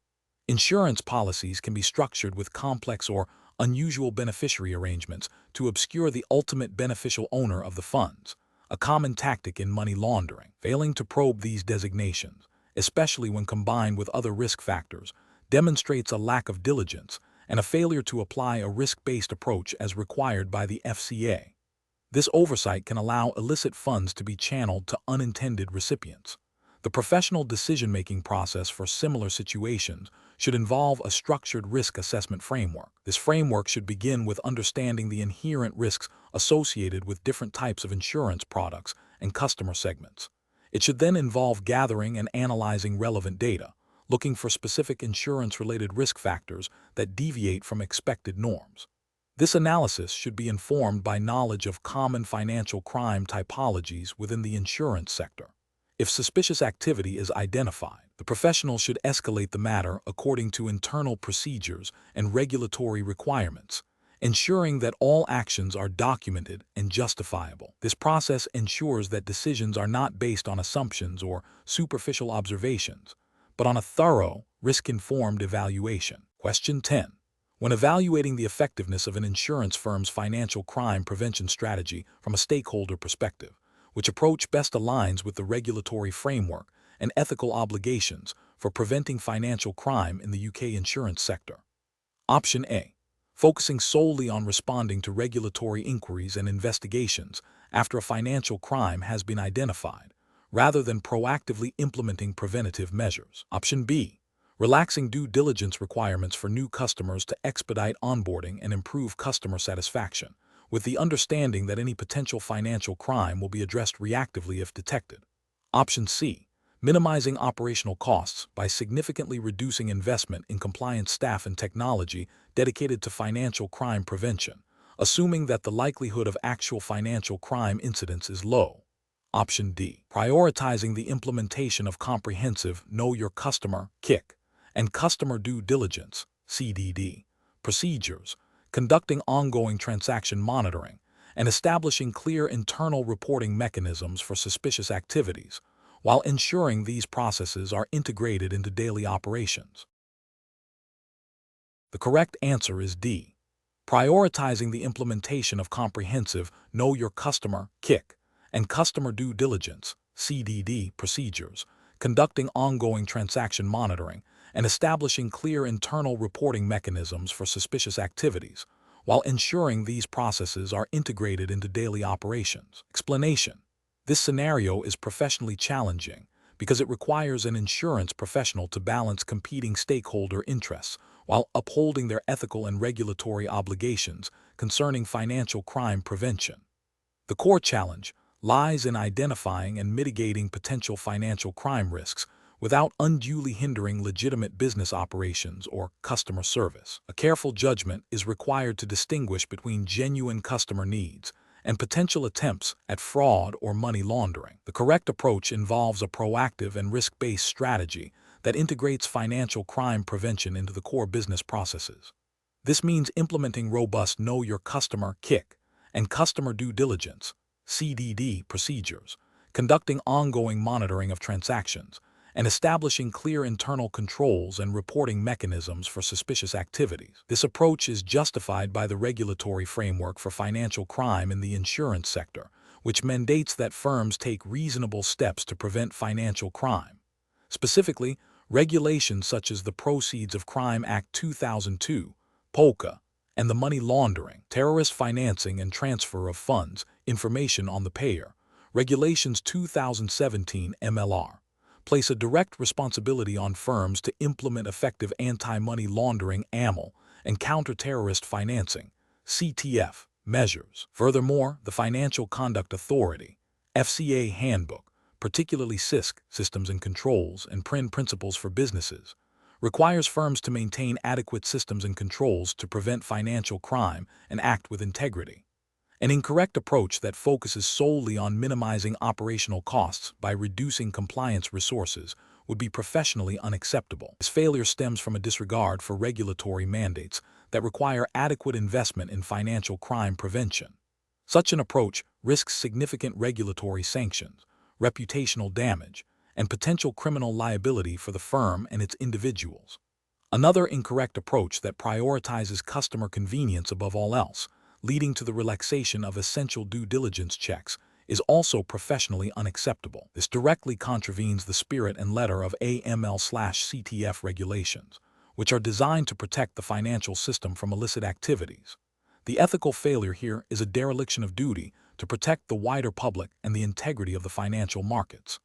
Insurance policies can be structured with complex or unusual beneficiary arrangements to obscure the ultimate beneficial owner of the funds, a common tactic in money laundering. Failing to probe these designations, especially when combined with other risk factors, demonstrates a lack of diligence and a failure to apply a risk-based approach as required by the FCA. This oversight can allow illicit funds to be channeled to unintended recipients. The professional decision-making process for similar situations should involve a structured risk assessment framework. This framework should begin with understanding the inherent risks associated with different types of insurance products and customer segments. It should then involve gathering and analyzing relevant data, looking for specific insurance-related risk factors that deviate from expected norms. This analysis should be informed by knowledge of common financial crime typologies within the insurance sector. If suspicious activity is identified, the professional should escalate the matter according to internal procedures and regulatory requirements, ensuring that all actions are documented and justifiable. This process ensures that decisions are not based on assumptions or superficial observations, but on a thorough, risk-informed evaluation. Question 10. When evaluating the effectiveness of an insurance firm's financial crime prevention strategy from a stakeholder perspective, which approach best aligns with the regulatory framework and ethical obligations for preventing financial crime in the UK insurance sector? Option A. Focusing solely on responding to regulatory inquiries and investigations after a financial crime has been identified, rather than proactively implementing preventative measures. Option B. Relaxing due diligence requirements for new customers to expedite onboarding and improve customer satisfaction, with the understanding that any potential financial crime will be addressed reactively if detected. Option C. Minimizing operational costs by significantly reducing investment in compliance staff and technology dedicated to financial crime prevention, assuming that the likelihood of actual financial crime incidents is low. Option D. Prioritizing the implementation of comprehensive Know Your Customer (KIC) and Customer Due Diligence (CDD) procedures, conducting ongoing transaction monitoring, and establishing clear internal reporting mechanisms for suspicious activities, while ensuring these processes are integrated into daily operations. The correct answer is D. Prioritizing the implementation of comprehensive Know Your Customer (KIC) and Customer Due Diligence (CDD) procedures, conducting ongoing transaction monitoring, and establishing clear internal reporting mechanisms for suspicious activities, while ensuring these processes are integrated into daily operations. Explanation. This scenario is professionally challenging because it requires an insurance professional to balance competing stakeholder interests while upholding their ethical and regulatory obligations concerning financial crime prevention. The core challenge lies in identifying and mitigating potential financial crime risks without unduly hindering legitimate business operations or customer service. A careful judgment is required to distinguish between genuine customer needs and potential attempts at fraud or money laundering. The correct approach involves a proactive and risk-based strategy that integrates financial crime prevention into the core business processes. This means implementing robust Know Your Customer (KIC) and Customer Due Diligence (CDD) procedures, conducting ongoing monitoring of transactions, and establishing clear internal controls and reporting mechanisms for suspicious activities. This approach is justified by the regulatory framework for financial crime in the insurance sector, which mandates that firms take reasonable steps to prevent financial crime. Specifically, regulations such as the Proceeds of Crime Act 2002, POCA, and the Money Laundering, Terrorist Financing and Transfer of Funds, Information on the Payer, Regulations 2017 MLR, place a direct responsibility on firms to implement effective anti-money laundering (AML) and counter-terrorist financing (CTF) measures. Furthermore, the Financial Conduct Authority (FCA) Handbook, particularly SISC Systems and Controls and PRIN Principles for Businesses, requires firms to maintain adequate systems and controls to prevent financial crime and act with integrity. An incorrect approach that focuses solely on minimizing operational costs by reducing compliance resources would be professionally unacceptable. This failure stems from a disregard for regulatory mandates that require adequate investment in financial crime prevention. Such an approach risks significant regulatory sanctions, reputational damage, and potential criminal liability for the firm and its individuals. Another incorrect approach that prioritizes customer convenience above all else, leading to the relaxation of essential due diligence checks, is also professionally unacceptable. This directly contravenes the spirit and letter of AML/CTF regulations, which are designed to protect the financial system from illicit activities. The ethical failure here is a dereliction of duty to protect the wider public and the integrity of the financial markets.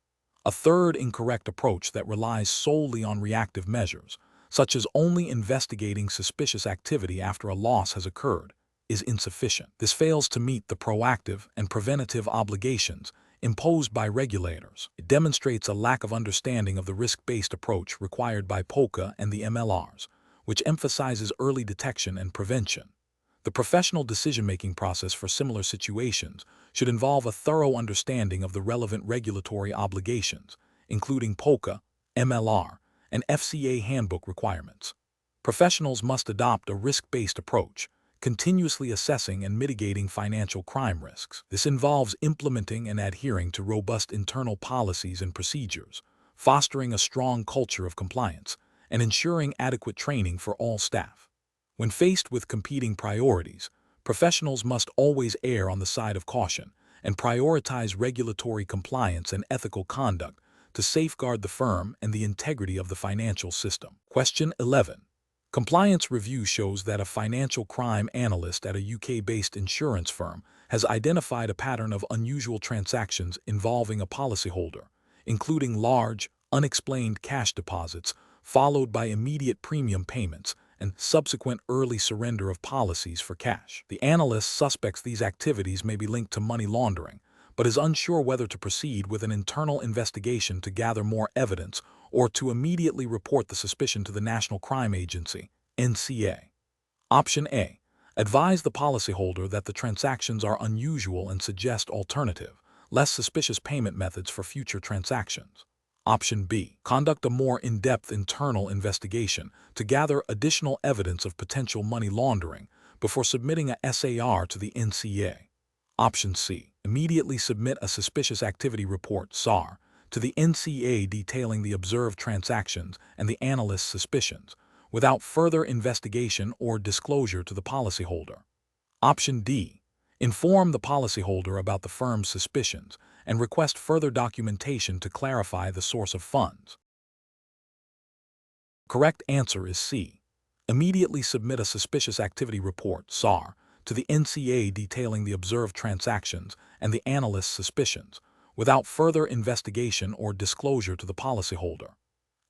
A third incorrect approach that relies solely on reactive measures, such as only investigating suspicious activity after a loss has occurred, is insufficient. This fails to meet the proactive and preventative obligations imposed by regulators. It demonstrates a lack of understanding of the risk-based approach required by POCA and the MLRs, which emphasizes early detection and prevention. The professional decision-making process for similar situations should involve a thorough understanding of the relevant regulatory obligations, including POCA, MLR, and FCA handbook requirements. Professionals must adopt a risk-based approach, continuously assessing and mitigating financial crime risks. This involves implementing and adhering to robust internal policies and procedures, fostering a strong culture of compliance, and ensuring adequate training for all staff. When faced with competing priorities, professionals must always err on the side of caution and prioritize regulatory compliance and ethical conduct to safeguard the firm and the integrity of the financial system. Question 11. Compliance review shows that a financial crime analyst at a UK-based insurance firm has identified a pattern of unusual transactions involving a policyholder, including large, unexplained cash deposits followed by immediate premium payments and subsequent early surrender of policies for cash. The analyst suspects these activities may be linked to money laundering, but is unsure whether to proceed with an internal investigation to gather more evidence or to immediately report the suspicion to the National Crime Agency, NCA. Option A. Advise the policyholder that the transactions are unusual and suggest alternative, less suspicious payment methods for future transactions. Option B. Conduct a more in-depth internal investigation to gather additional evidence of potential money laundering before submitting a SAR to the NCA. Option C. Immediately submit a suspicious activity report (SAR) to the NCA detailing the observed transactions and the analyst's suspicions, without further investigation or disclosure to the policyholder. Option D. Inform the policyholder about the firm's suspicions and request further documentation to clarify the source of funds. Correct answer is C. Immediately submit a suspicious activity report (SAR) to the NCA detailing the observed transactions and the analyst's suspicions, without further investigation or disclosure to the policyholder.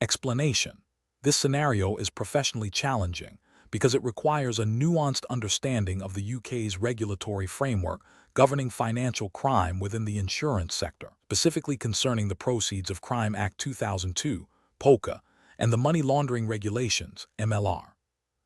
Explanation: this scenario is professionally challenging because it requires a nuanced understanding of the UK's regulatory framework governing financial crime within the insurance sector, specifically concerning the Proceeds of Crime Act 2002, POCA, and the Money Laundering Regulations, MLR.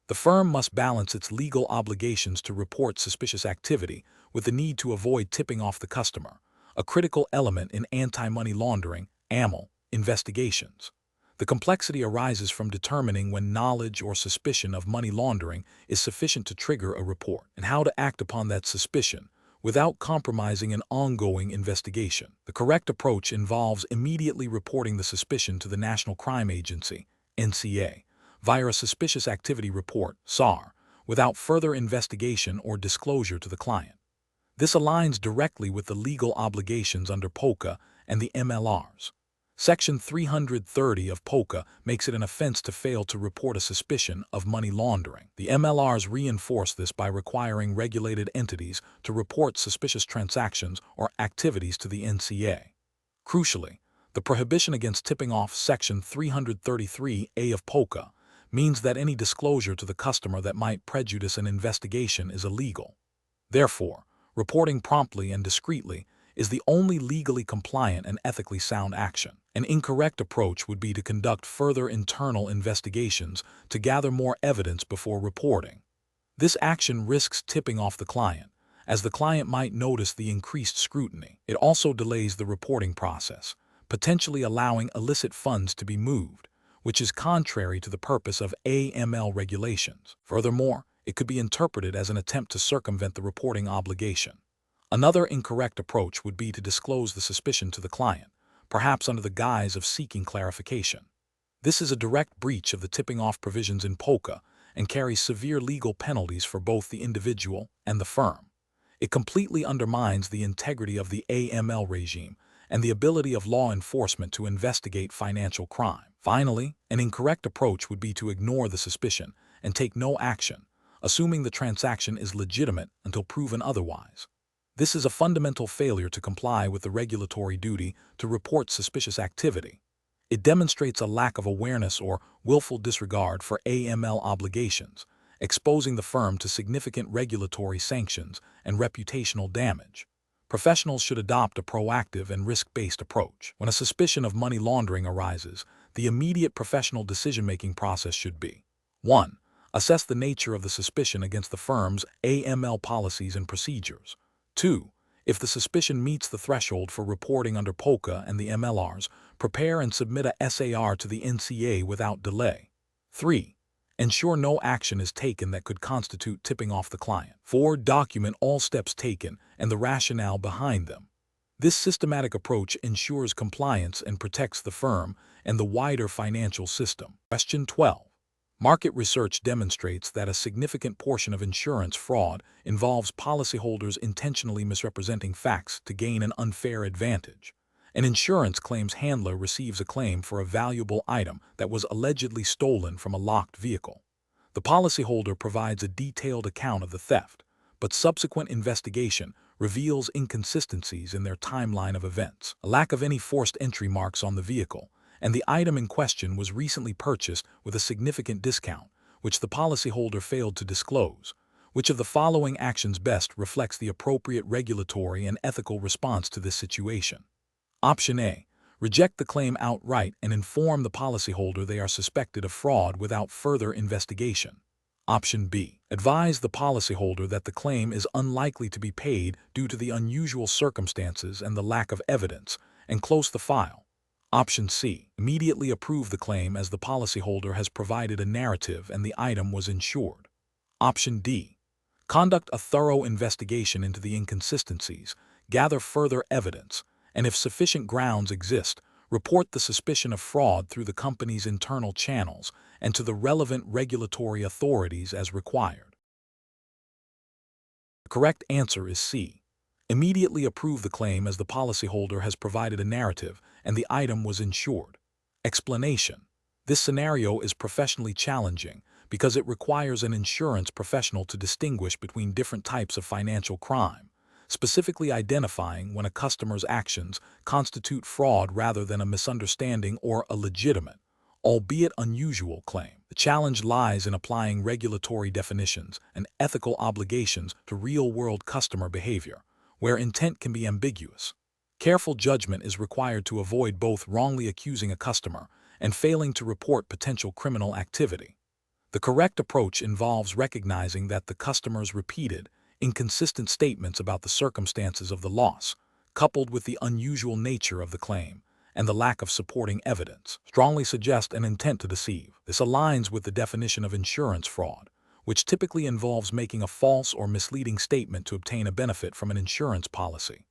The firm must balance its legal obligations to report suspicious activity with the need to avoid tipping off the customer, a critical element in anti-money laundering (AML) investigations. The complexity arises from determining when knowledge or suspicion of money laundering is sufficient to trigger a report, and how to act upon that suspicion without compromising an ongoing investigation. The correct approach involves immediately reporting the suspicion to the National Crime Agency, NCA, via a suspicious activity report (SAR), without further investigation or disclosure to the client. This aligns directly with the legal obligations under POCA and the MLRs. Section 330 of POCA makes it an offense to fail to report a suspicion of money laundering. The MLRs reinforce this by requiring regulated entities to report suspicious transactions or activities to the NCA. Crucially, the prohibition against tipping off Section 333A of POCA means that any disclosure to the customer that might prejudice an investigation is illegal. Therefore, reporting promptly and discreetly is the only legally compliant and ethically sound action. An incorrect approach would be to conduct further internal investigations to gather more evidence before reporting. This action risks tipping off the client, as the client might notice the increased scrutiny. It also delays the reporting process, potentially allowing illicit funds to be moved, which is contrary to the purpose of AML regulations. Furthermore, it could be interpreted as an attempt to circumvent the reporting obligation. Another incorrect approach would be to disclose the suspicion to the client, perhaps under the guise of seeking clarification. This is a direct breach of the tipping-off provisions in POCA and carries severe legal penalties for both the individual and the firm. It completely undermines the integrity of the AML regime and the ability of law enforcement to investigate financial crime. Finally, an incorrect approach would be to ignore the suspicion and take no action, assuming the transaction is legitimate until proven otherwise. This is a fundamental failure to comply with the regulatory duty to report suspicious activity. It demonstrates a lack of awareness or willful disregard for AML obligations, exposing the firm to significant regulatory sanctions and reputational damage. Professionals should adopt a proactive and risk-based approach. When a suspicion of money laundering arises, the immediate professional decision-making process should be: 1. Assess the nature of the suspicion against the firm's AML policies and procedures. 2. If the suspicion meets the threshold for reporting under POCA and the MLRs, prepare and submit a SAR to the NCA without delay. 3. Ensure no action is taken that could constitute tipping off the client. 4. Document all steps taken and the rationale behind them. This systematic approach ensures compliance and protects the firm and the wider financial system. Question 12. Market research demonstrates that a significant portion of insurance fraud involves policyholders intentionally misrepresenting facts to gain an unfair advantage. An insurance claims handler receives a claim for a valuable item that was allegedly stolen from a locked vehicle. The policyholder provides a detailed account of the theft, but subsequent investigation reveals inconsistencies in their timeline of events, a lack of any forced entry marks on the vehicle, and the item in question was recently purchased with a significant discount, which the policyholder failed to disclose. Which of the following actions best reflects the appropriate regulatory and ethical response to this situation? Option A. Reject the claim outright and inform the policyholder they are suspected of fraud without further investigation. Option B. Advise the policyholder that the claim is unlikely to be paid due to the unusual circumstances and the lack of evidence, and close the file. Option C. Immediately approve the claim as the policyholder has provided a narrative and the item was insured. Option D. Conduct a thorough investigation into the inconsistencies, gather further evidence, and if sufficient grounds exist, report the suspicion of fraud through the company's internal channels and to the relevant regulatory authorities as required. The correct answer is C. Immediately approve the claim as the policyholder has provided a narrative and the item was insured. Explanation: this scenario is professionally challenging because it requires an insurance professional to distinguish between different types of financial crime, specifically identifying when a customer's actions constitute fraud rather than a misunderstanding or a legitimate, albeit unusual, claim. The challenge lies in applying regulatory definitions and ethical obligations to real-world customer behavior, where intent can be ambiguous. Careful judgment is required to avoid both wrongly accusing a customer and failing to report potential criminal activity. The correct approach involves recognizing that the customer's repeated, inconsistent statements about the circumstances of the loss, coupled with the unusual nature of the claim and the lack of supporting evidence, strongly suggest an intent to deceive. This aligns with the definition of insurance fraud, which typically involves making a false or misleading statement to obtain a benefit from an insurance policy.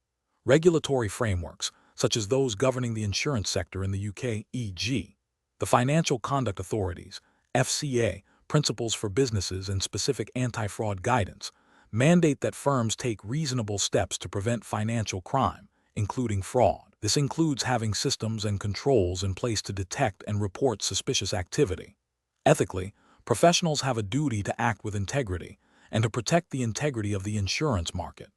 Regulatory frameworks, such as those governing the insurance sector in the UK, e.g., the Financial Conduct Authority's (FCA) Principles for Businesses and specific anti-fraud guidance, mandate that firms take reasonable steps to prevent financial crime, including fraud. This includes having systems and controls in place to detect and report suspicious activity. Ethically, professionals have a duty to act with integrity and to protect the integrity of the insurance market.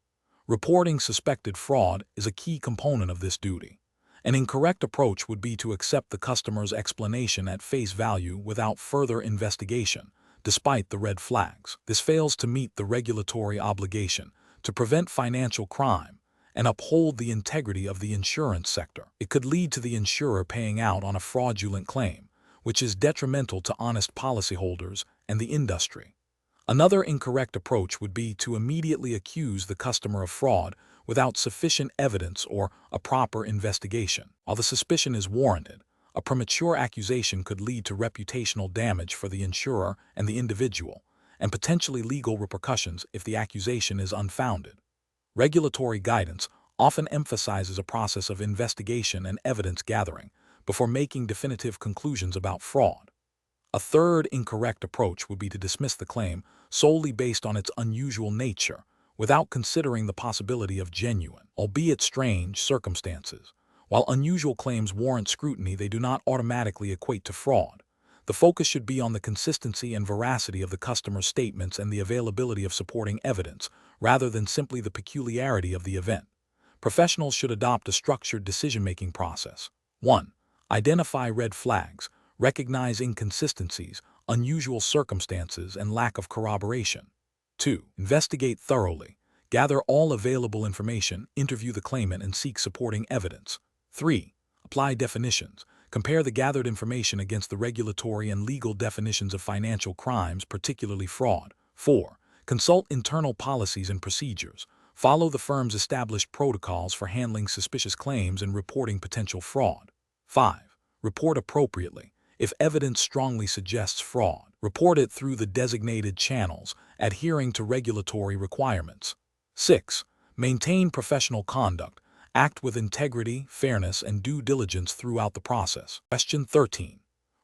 Reporting suspected fraud is a key component of this duty. An incorrect approach would be to accept the customer's explanation at face value without further investigation, despite the red flags. This fails to meet the regulatory obligation to prevent financial crime and uphold the integrity of the insurance sector. It could lead to the insurer paying out on a fraudulent claim, which is detrimental to honest policyholders and the industry. Another incorrect approach would be to immediately accuse the customer of fraud without sufficient evidence or a proper investigation. While the suspicion is warranted, a premature accusation could lead to reputational damage for the insurer and the individual, and potentially legal repercussions if the accusation is unfounded. Regulatory guidance often emphasizes a process of investigation and evidence gathering before making definitive conclusions about fraud. A third incorrect approach would be to dismiss the claim solely based on its unusual nature, without considering the possibility of genuine, albeit strange, circumstances. While unusual claims warrant scrutiny, they do not automatically equate to fraud. The focus should be on the consistency and veracity of the customer's statements and the availability of supporting evidence, rather than simply the peculiarity of the event. Professionals should adopt a structured decision-making process. 1. Identify red flags, recognize inconsistencies, unusual circumstances, and lack of corroboration. 2. Investigate thoroughly, Gather all available information, interview the claimant, and seek supporting evidence. 3. Apply definitions. Compare the gathered information against the regulatory and legal definitions of financial crimes, particularly fraud. 4. Consult internal policies and procedures. Follow the firm's established protocols for handling suspicious claims and reporting potential fraud. 5. Report appropriately. If evidence strongly suggests fraud, report it through the designated channels, adhering to regulatory requirements. 6. Maintain professional conduct. Act with integrity, fairness, and due diligence throughout the process. Question 13.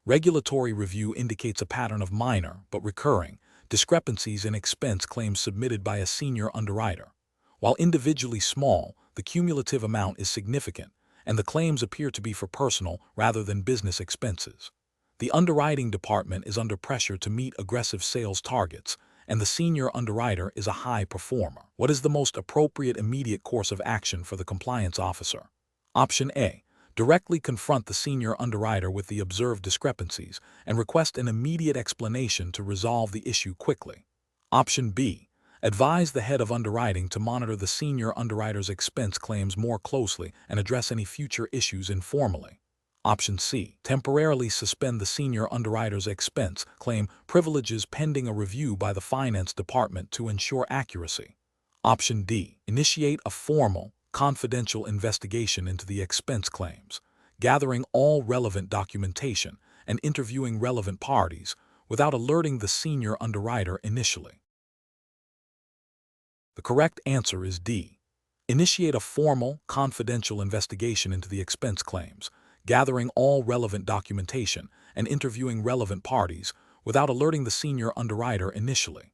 Regulatory review indicates a pattern of minor, but recurring, discrepancies in expense claims submitted by a senior underwriter. While individually small, the cumulative amount is significant, and the claims appear to be for personal rather than business expenses. The underwriting department is under pressure to meet aggressive sales targets, and the senior underwriter is a high performer. What is the most appropriate immediate course of action for the compliance officer? Option A. Directly confront the senior underwriter with the observed discrepancies and request an immediate explanation to resolve the issue quickly. Option B. Advise the head of underwriting to monitor the senior underwriter's expense claims more closely and address any future issues informally. Option C. Temporarily suspend the senior underwriter's expense claim privileges pending a review by the finance department to ensure accuracy. Option D. Initiate a formal, confidential investigation into the expense claims, gathering all relevant documentation and interviewing relevant parties without alerting the senior underwriter initially. The correct answer is D. Initiate a formal, confidential investigation into the expense claims, gathering all relevant documentation and interviewing relevant parties without alerting the senior underwriter initially.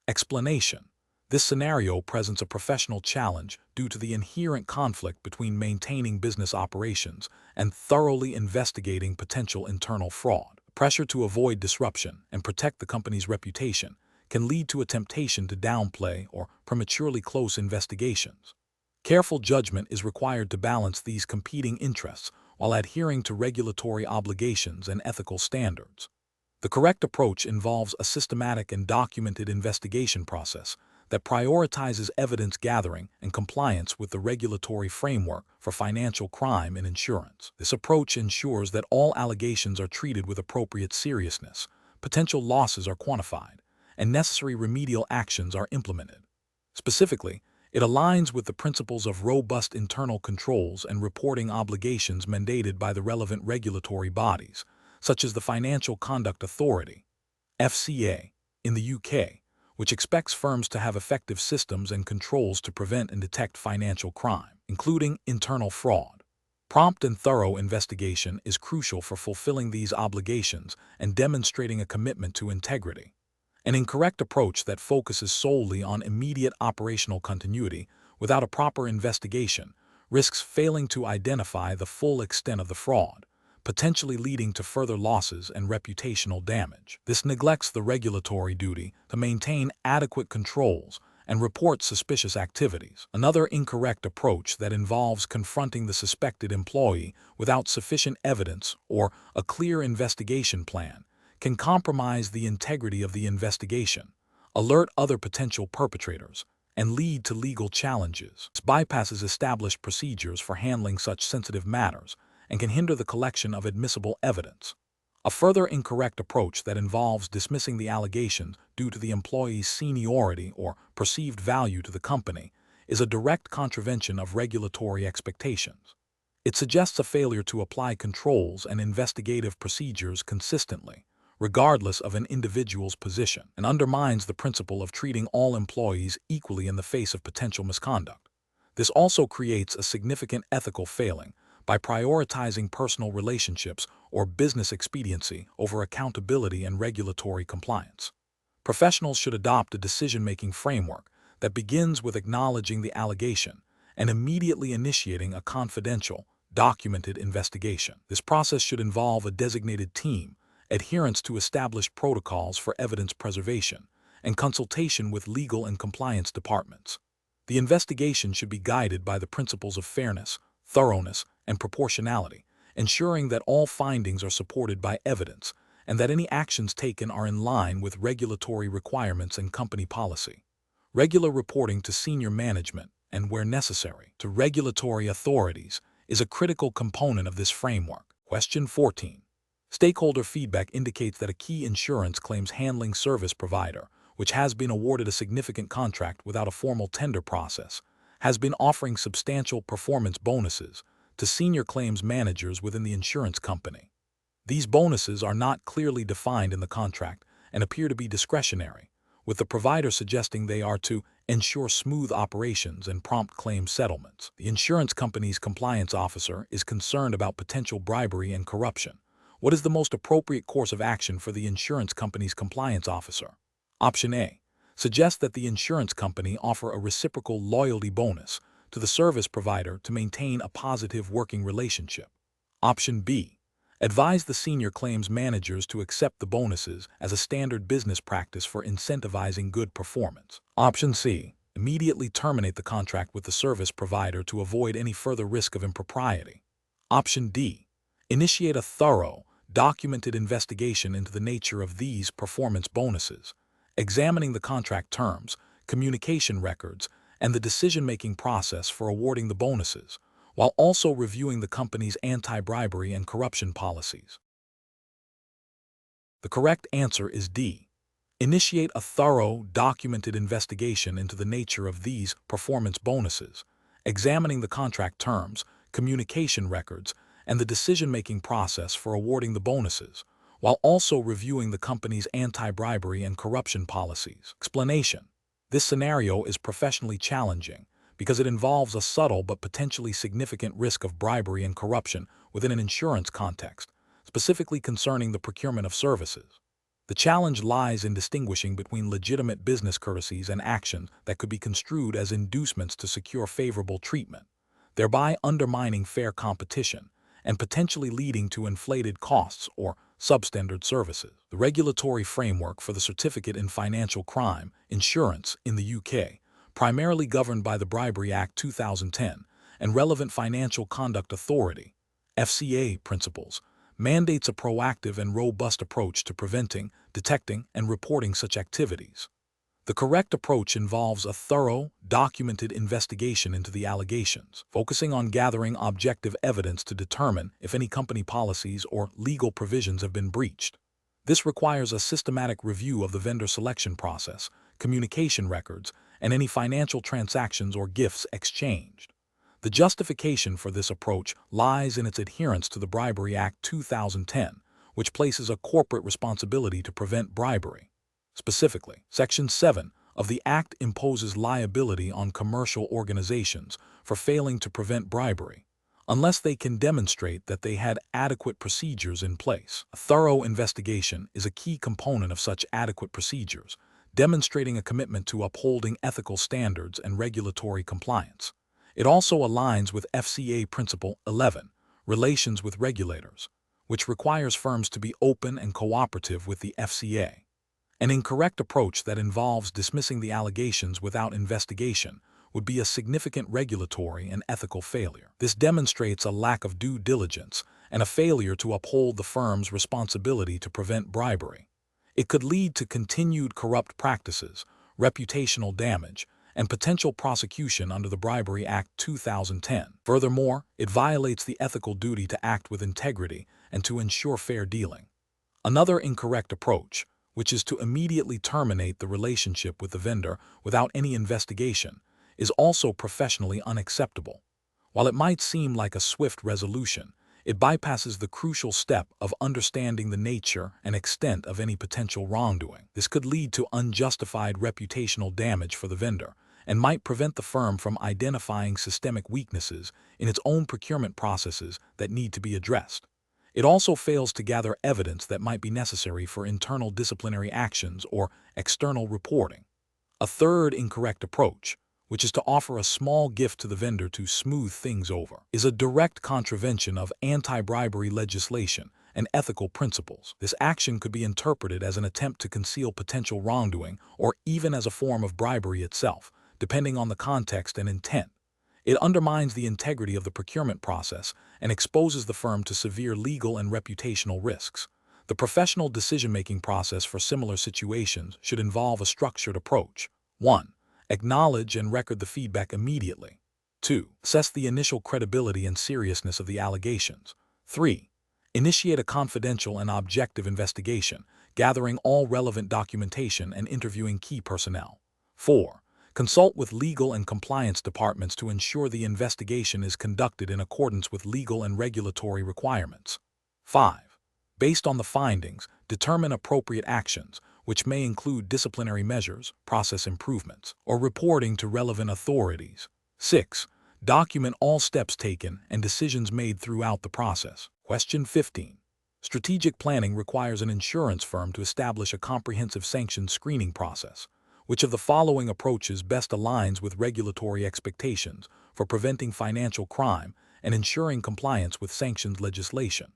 Explanation. This scenario presents a professional challenge due to the inherent conflict between maintaining business operations and thoroughly investigating potential internal fraud. Pressure to avoid disruption and protect the company's reputation can lead to a temptation to downplay or prematurely close investigations. Careful judgment is required to balance these competing interests while adhering to regulatory obligations and ethical standards. The correct approach involves a systematic and documented investigation process that prioritizes evidence gathering and compliance with the regulatory framework for financial crime and insurance. This approach ensures that all allegations are treated with appropriate seriousness, potential losses are quantified, and necessary remedial actions are implemented. Specifically, it aligns with the principles of robust internal controls and reporting obligations mandated by the relevant regulatory bodies, such as the Financial Conduct Authority, FCA, in the UK, which expects firms to have effective systems and controls to prevent and detect financial crime, including internal fraud. Prompt and thorough investigation is crucial for fulfilling these obligations and demonstrating a commitment to integrity. An incorrect approach that focuses solely on immediate operational continuity without a proper investigation risks failing to identify the full extent of the fraud, potentially leading to further losses and reputational damage. This neglects the regulatory duty to maintain adequate controls and report suspicious activities. Another incorrect approach that involves confronting the suspected employee without sufficient evidence or a clear investigation plan can compromise the integrity of the investigation, alert other potential perpetrators, and lead to legal challenges. This bypasses established procedures for handling such sensitive matters and can hinder the collection of admissible evidence. A further incorrect approach that involves dismissing the allegations due to the employee's seniority or perceived value to the company is a direct contravention of regulatory expectations. It suggests a failure to apply controls and investigative procedures consistently, regardless of an individual's position, and undermines the principle of treating all employees equally in the face of potential misconduct. This also creates a significant ethical failing by prioritizing personal relationships or business expediency over accountability and regulatory compliance. Professionals should adopt a decision-making framework that begins with acknowledging the allegation and immediately initiating a confidential, documented investigation. This process should involve a designated team, adherence to established protocols for evidence preservation, and consultation with legal and compliance departments. The investigation should be guided by the principles of fairness, thoroughness, and proportionality, ensuring that all findings are supported by evidence and that any actions taken are in line with regulatory requirements and company policy. Regular reporting to senior management and, where necessary, to regulatory authorities is a critical component of this framework. Question 14. Stakeholder feedback indicates that a key insurance claims handling service provider, which has been awarded a significant contract without a formal tender process, has been offering substantial performance bonuses to senior claims managers within the insurance company. These bonuses are not clearly defined in the contract and appear to be discretionary, with the provider suggesting they are to ensure smooth operations and prompt claim settlements. The insurance company's compliance officer is concerned about potential bribery and corruption. What is the most appropriate course of action for the insurance company's compliance officer? Option A. Suggest that the insurance company offer a reciprocal loyalty bonus to the service provider to maintain a positive working relationship. Option B. Advise the senior claims managers to accept the bonuses as a standard business practice for incentivizing good performance. Option C. Immediately terminate the contract with the service provider to avoid any further risk of impropriety. Option D. Initiate a thorough, documented investigation into the nature of these performance bonuses, examining the contract terms, communication records, and the decision-making process for awarding the bonuses, while also reviewing the company's anti-bribery and corruption policies. The correct answer is D. Initiate a thorough, documented investigation into the nature of these performance bonuses, examining the contract terms, communication records, and the decision-making process for awarding the bonuses, while also reviewing the company's anti-bribery and corruption policies. Explanation. This scenario is professionally challenging because it involves a subtle but potentially significant risk of bribery and corruption within an insurance context, specifically concerning the procurement of services. The challenge lies in distinguishing between legitimate business courtesies and actions that could be construed as inducements to secure favorable treatment, thereby undermining fair competition and potentially leading to inflated costs or substandard services. The regulatory framework for the Certificate in Financial Crime Insurance in the UK, primarily governed by the Bribery Act 2010 and relevant Financial Conduct Authority (FCA) principles, mandates a proactive and robust approach to preventing, detecting, and reporting such activities. The correct approach involves a thorough, documented investigation into the allegations, focusing on gathering objective evidence to determine if any company policies or legal provisions have been breached. This requires a systematic review of the vendor selection process, communication records, and any financial transactions or gifts exchanged. The justification for this approach lies in its adherence to the Bribery Act 2010, which places a corporate responsibility to prevent bribery. Specifically, Section 7 of the Act imposes liability on commercial organizations for failing to prevent bribery, unless they can demonstrate that they had adequate procedures in place. A thorough investigation is a key component of such adequate procedures, demonstrating a commitment to upholding ethical standards and regulatory compliance. It also aligns with FCA Principle 11, Relations with Regulators, which requires firms to be open and cooperative with the FCA. An incorrect approach that involves dismissing the allegations without investigation would be a significant regulatory and ethical failure. This demonstrates a lack of due diligence and a failure to uphold the firm's responsibility to prevent bribery. It could lead to continued corrupt practices, reputational damage, and potential prosecution under the Bribery Act 2010. Furthermore, it violates the ethical duty to act with integrity and to ensure fair dealing. Another incorrect approach, which is to immediately terminate the relationship with the vendor without any investigation, is also professionally unacceptable. While it might seem like a swift resolution, it bypasses the crucial step of understanding the nature and extent of any potential wrongdoing. This could lead to unjustified reputational damage for the vendor and might prevent the firm from identifying systemic weaknesses in its own procurement processes that need to be addressed. It also fails to gather evidence that might be necessary for internal disciplinary actions or external reporting. A third incorrect approach, which is to offer a small gift to the vendor to smooth things over, is a direct contravention of anti-bribery legislation and ethical principles. This action could be interpreted as an attempt to conceal potential wrongdoing or even as a form of bribery itself, depending on the context and intent. It undermines the integrity of the procurement process and exposes the firm to severe legal and reputational risks. The professional decision-making process for similar situations should involve a structured approach. 1. Acknowledge and record the feedback immediately. 2. Assess the initial credibility and seriousness of the allegations. 3. Initiate a confidential and objective investigation, gathering all relevant documentation and interviewing key personnel. 4. Consult with legal and compliance departments to ensure the investigation is conducted in accordance with legal and regulatory requirements. 5. Based on the findings, determine appropriate actions, which may include disciplinary measures, process improvements, or reporting to relevant authorities. 6. Document all steps taken and decisions made throughout the process. Question 15. Strategic planning requires an insurance firm to establish a comprehensive sanctions screening process. Which of the following approaches best aligns with regulatory expectations for preventing financial crime and ensuring compliance with sanctions legislation?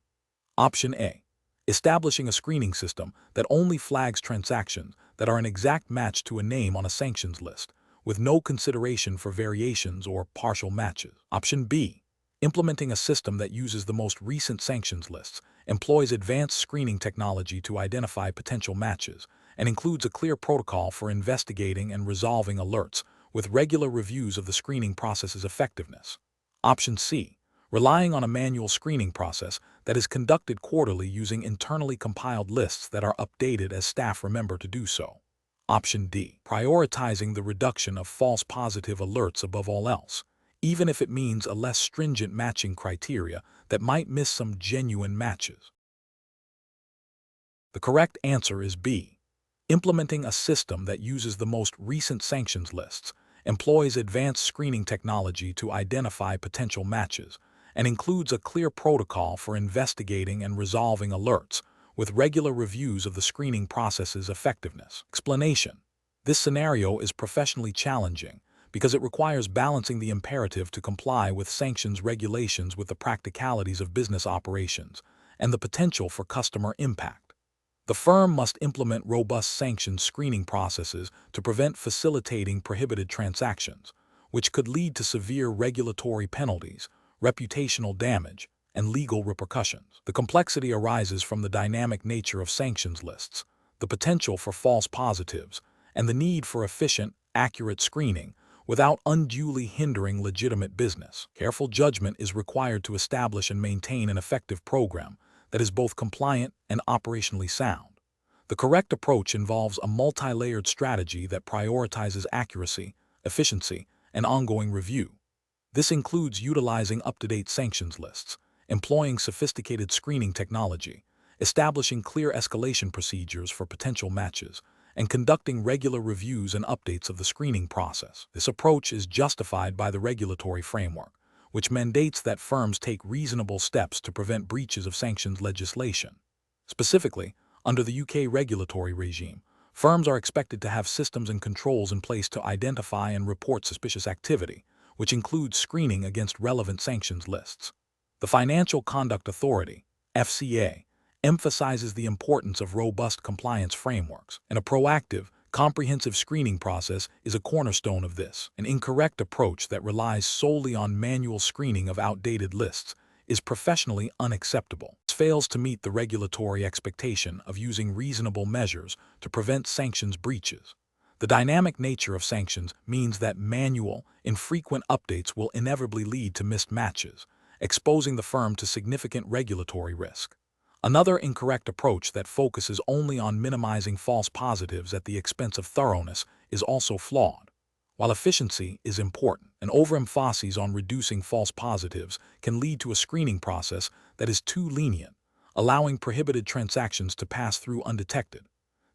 Option A. Establishing a screening system that only flags transactions that are an exact match to a name on a sanctions list, with no consideration for variations or partial matches. Option B. Implementing a system that uses the most recent sanctions lists, employs advanced screening technology to identify potential matches, and includes a clear protocol for investigating and resolving alerts, with regular reviews of the screening process's effectiveness. Option C. Relying on a manual screening process that is conducted quarterly using internally compiled lists that are updated as staff remember to do so. Option D. Prioritizing the reduction of false positive alerts above all else, even if it means a less stringent matching criteria that might miss some genuine matches. The correct answer is B. Implementing a system that uses the most recent sanctions lists, employs advanced screening technology to identify potential matches, and includes a clear protocol for investigating and resolving alerts, with regular reviews of the screening process's effectiveness. Explanation. This scenario is professionally challenging because it requires balancing the imperative to comply with sanctions regulations with the practicalities of business operations and the potential for customer impact. The firm must implement robust sanctions screening processes to prevent facilitating prohibited transactions, which could lead to severe regulatory penalties, reputational damage, and legal repercussions. The complexity arises from the dynamic nature of sanctions lists, the potential for false positives, and the need for efficient, accurate screening without unduly hindering legitimate business. Careful judgment is required to establish and maintain an effective program that is both compliant and operationally sound. The correct approach involves a multi-layered strategy that prioritizes accuracy, efficiency, and ongoing review. This includes utilizing up-to-date sanctions lists, employing sophisticated screening technology, establishing clear escalation procedures for potential matches, and conducting regular reviews and updates of the screening process. This approach is justified by the regulatory framework, which mandates that firms take reasonable steps to prevent breaches of sanctions legislation. Specifically, under the UK regulatory regime, firms are expected to have systems and controls in place to identify and report suspicious activity, which includes screening against relevant sanctions lists. The Financial Conduct Authority, FCA, emphasizes the importance of robust compliance frameworks, and a proactive, comprehensive screening process is a cornerstone of this. An incorrect approach that relies solely on manual screening of outdated lists is professionally unacceptable. It fails to meet the regulatory expectation of using reasonable measures to prevent sanctions breaches. The dynamic nature of sanctions means that manual, infrequent updates will inevitably lead to missed matches, exposing the firm to significant regulatory risk. Another incorrect approach that focuses only on minimizing false positives at the expense of thoroughness is also flawed. While efficiency is important, an overemphasis on reducing false positives can lead to a screening process that is too lenient, allowing prohibited transactions to pass through undetected.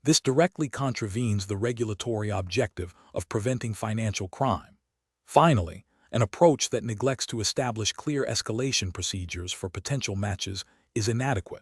This directly contravenes the regulatory objective of preventing financial crime. Finally, an approach that neglects to establish clear escalation procedures for potential matches is inadequate.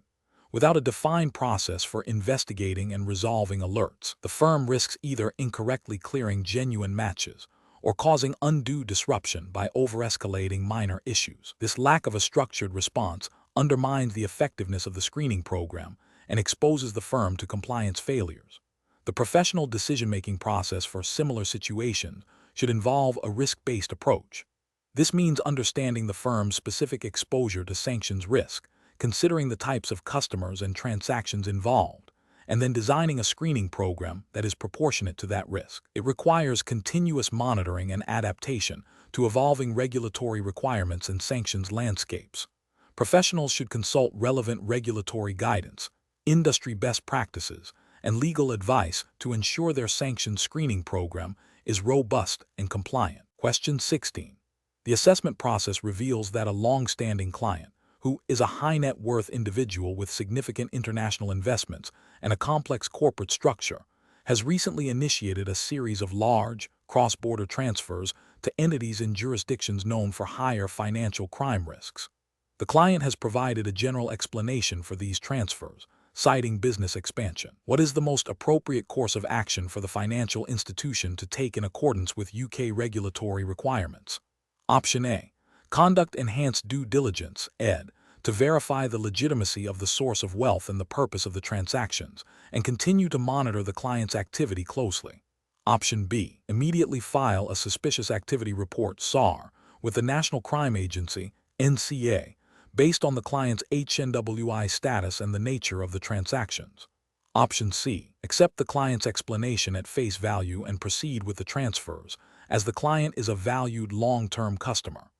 Without a defined process for investigating and resolving alerts, the firm risks either incorrectly clearing genuine matches or causing undue disruption by over-escalating minor issues. This lack of a structured response undermines the effectiveness of the screening program and exposes the firm to compliance failures. The professional decision-making process for similar situations should involve a risk-based approach. This means understanding the firm's specific exposure to sanctions risk, considering the types of customers and transactions involved, and then designing a screening program that is proportionate to that risk. It requires continuous monitoring and adaptation to evolving regulatory requirements and sanctions landscapes. Professionals should consult relevant regulatory guidance, industry best practices, and legal advice to ensure their sanctions screening program is robust and compliant. Question 16. The assessment process reveals that a long-standing client, who is a high net worth individual with significant international investments and a complex corporate structure, has recently initiated a series of large, cross-border transfers to entities in jurisdictions known for higher financial crime risks. The client has provided a general explanation for these transfers, citing business expansion. What is the most appropriate course of action for the financial institution to take in accordance with UK regulatory requirements? Option A. Conduct enhanced due diligence, ED, to verify the legitimacy of the source of wealth and the purpose of the transactions, and continue to monitor the client's activity closely. Option B. Immediately file a suspicious activity report, SAR, with the National Crime Agency, NCA, based on the client's HNWI status and the nature of the transactions. Option C. Accept the client's explanation at face value and proceed with the transfers, as the client is a valued long-term customer.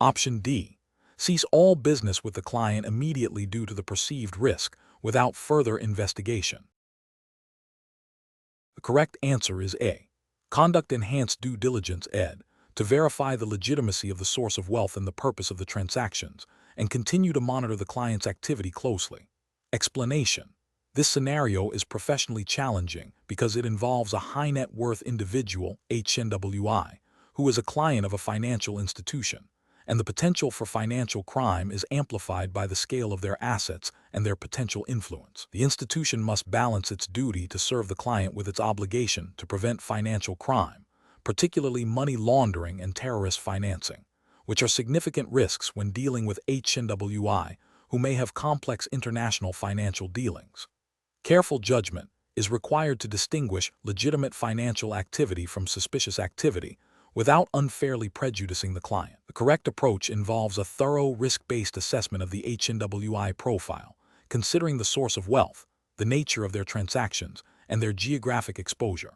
Option D. Cease all business with the client immediately due to the perceived risk, without further investigation. The correct answer is A. Conduct enhanced due diligence, ED, to verify the legitimacy of the source of wealth and the purpose of the transactions, and continue to monitor the client's activity closely. Explanation. This scenario is professionally challenging because it involves a high net worth individual, HNWI, who is a client of a financial institution, and the potential for financial crime is amplified by the scale of their assets and their potential influence. The institution must balance its duty to serve the client with its obligation to prevent financial crime, particularly money laundering and terrorist financing, which are significant risks when dealing with HNWI who may have complex international financial dealings. Careful judgment is required to distinguish legitimate financial activity from suspicious activity without unfairly prejudicing the client. The correct approach involves a thorough risk-based assessment of the HNWI profile, considering the source of wealth, the nature of their transactions, and their geographic exposure.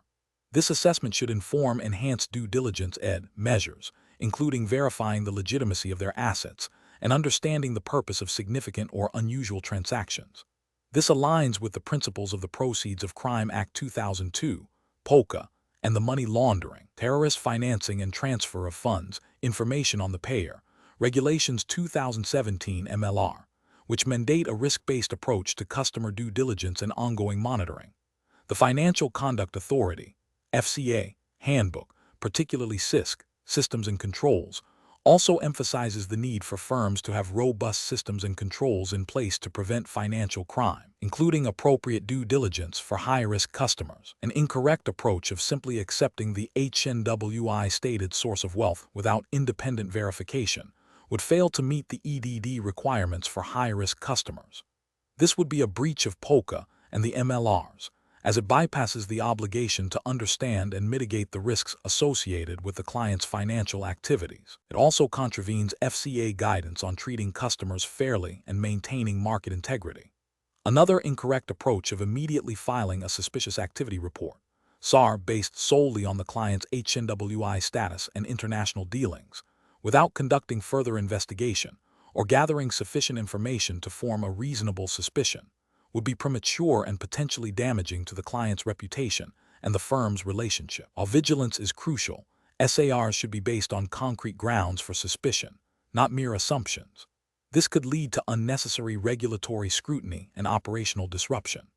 This assessment should inform enhanced due diligence, ED, measures, including verifying the legitimacy of their assets and understanding the purpose of significant or unusual transactions. This aligns with the principles of the Proceeds of Crime Act 2002, POCA, and the Money Laundering, Terrorist Financing and Transfer of Funds, Information on the Payer, Regulations 2017 MLR, which mandate a risk-based approach to customer due diligence and ongoing monitoring. The Financial Conduct Authority, FCA, Handbook, particularly SISC, Systems and Controls, also emphasizes the need for firms to have robust systems and controls in place to prevent financial crime, including appropriate due diligence for high-risk customers. An incorrect approach of simply accepting the HNWI stated source of wealth without independent verification would fail to meet the EDD requirements for high-risk customers. This would be a breach of POCA and the MLRs, as it bypasses the obligation to understand and mitigate the risks associated with the client's financial activities. It also contravenes FCA guidance on treating customers fairly and maintaining market integrity. Another incorrect approach of immediately filing a suspicious activity report, SAR, based solely on the client's HNWI status and international dealings, without conducting further investigation or gathering sufficient information to form a reasonable suspicion, would be premature and potentially damaging to the client's reputation and the firm's relationship. While vigilance is crucial, SARs should be based on concrete grounds for suspicion, not mere assumptions. This could lead to unnecessary regulatory scrutiny and operational disruption.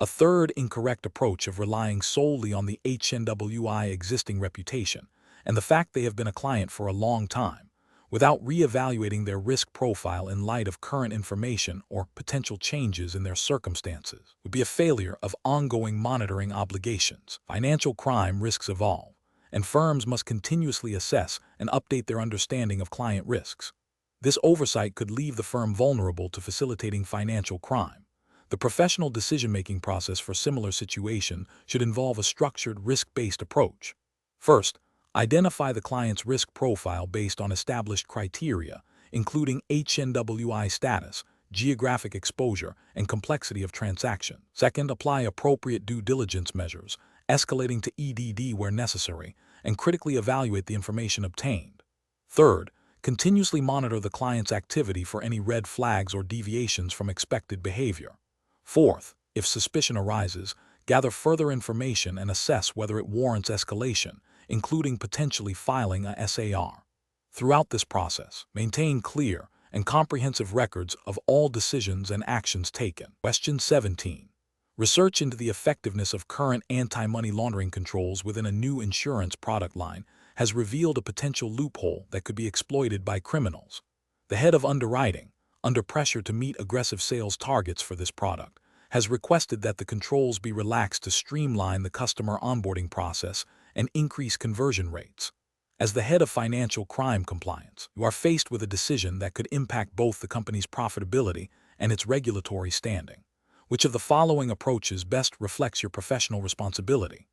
A third incorrect approach of relying solely on the HNWI existing reputation and the fact they have been a client for a long time, without re-evaluating their risk profile in light of current information or potential changes in their circumstances, would be a failure of ongoing monitoring obligations. Financial crime risks evolve, and firms must continuously assess and update their understanding of client risks. This oversight could leave the firm vulnerable to facilitating financial crime. The professional decision-making process for similar situations should involve a structured, risk-based approach. First, identify the client's risk profile based on established criteria, including HNWI status, geographic exposure, and complexity of transaction. Second, apply appropriate due diligence measures, escalating to EDD where necessary, and critically evaluate the information obtained. Third, continuously monitor the client's activity for any red flags or deviations from expected behavior. Fourth, if suspicion arises, gather further information and assess whether it warrants escalation, including potentially filing a SAR. Throughout this process, maintain clear and comprehensive records of all decisions and actions taken. Question 17. Research into the effectiveness of current anti-money laundering controls within a new insurance product line has revealed a potential loophole that could be exploited by criminals. The head of underwriting, under pressure to meet aggressive sales targets for this product, has requested that the controls be relaxed to streamline the customer onboarding process and increase conversion rates. As the head of financial crime compliance, you are faced with a decision that could impact both the company's profitability and its regulatory standing. Which of the following approaches best reflects your professional responsibility?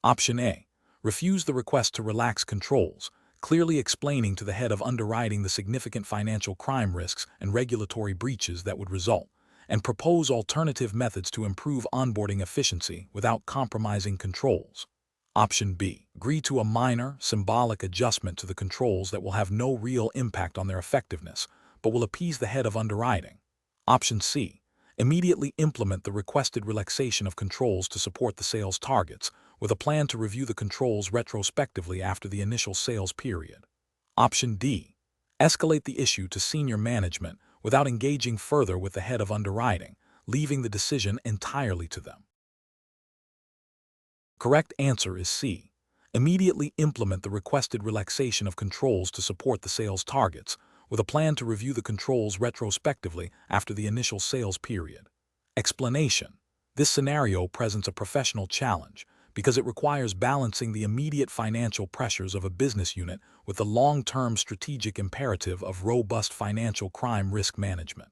Option A. Refuse the request to relax controls, clearly explaining to the head of underwriting the significant financial crime risks and regulatory breaches that would result, and propose alternative methods to improve onboarding efficiency without compromising controls. Option B. Agree to a minor, symbolic adjustment to the controls that will have no real impact on their effectiveness, but will appease the head of underwriting. Option C. Immediately implement the requested relaxation of controls to support the sales targets, with a plan to review the controls retrospectively after the initial sales period. Option D. Escalate the issue to senior management without engaging further with the head of underwriting, leaving the decision entirely to them. Correct answer is C. Immediately implement the requested relaxation of controls to support the sales targets, with a plan to review the controls retrospectively after the initial sales period. Explanation. This scenario presents a professional challenge because it requires balancing the immediate financial pressures of a business unit with the long-term strategic imperative of robust financial crime risk management.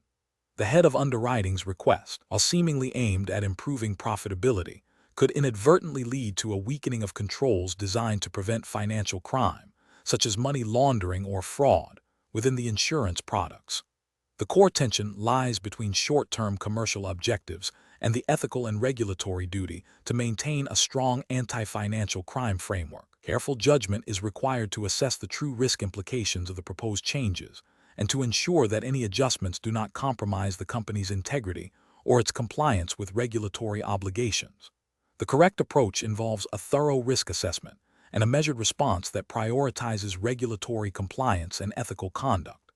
The head of underwriting's request, while seemingly aimed at improving profitability, could inadvertently lead to a weakening of controls designed to prevent financial crime, such as money laundering or fraud, within the insurance products. The core tension lies between short-term commercial objectives and the ethical and regulatory duty to maintain a strong anti-financial crime framework. Careful judgment is required to assess the true risk implications of the proposed changes and to ensure that any adjustments do not compromise the company's integrity or its compliance with regulatory obligations. The correct approach involves a thorough risk assessment and a measured response that prioritizes regulatory compliance and ethical conduct.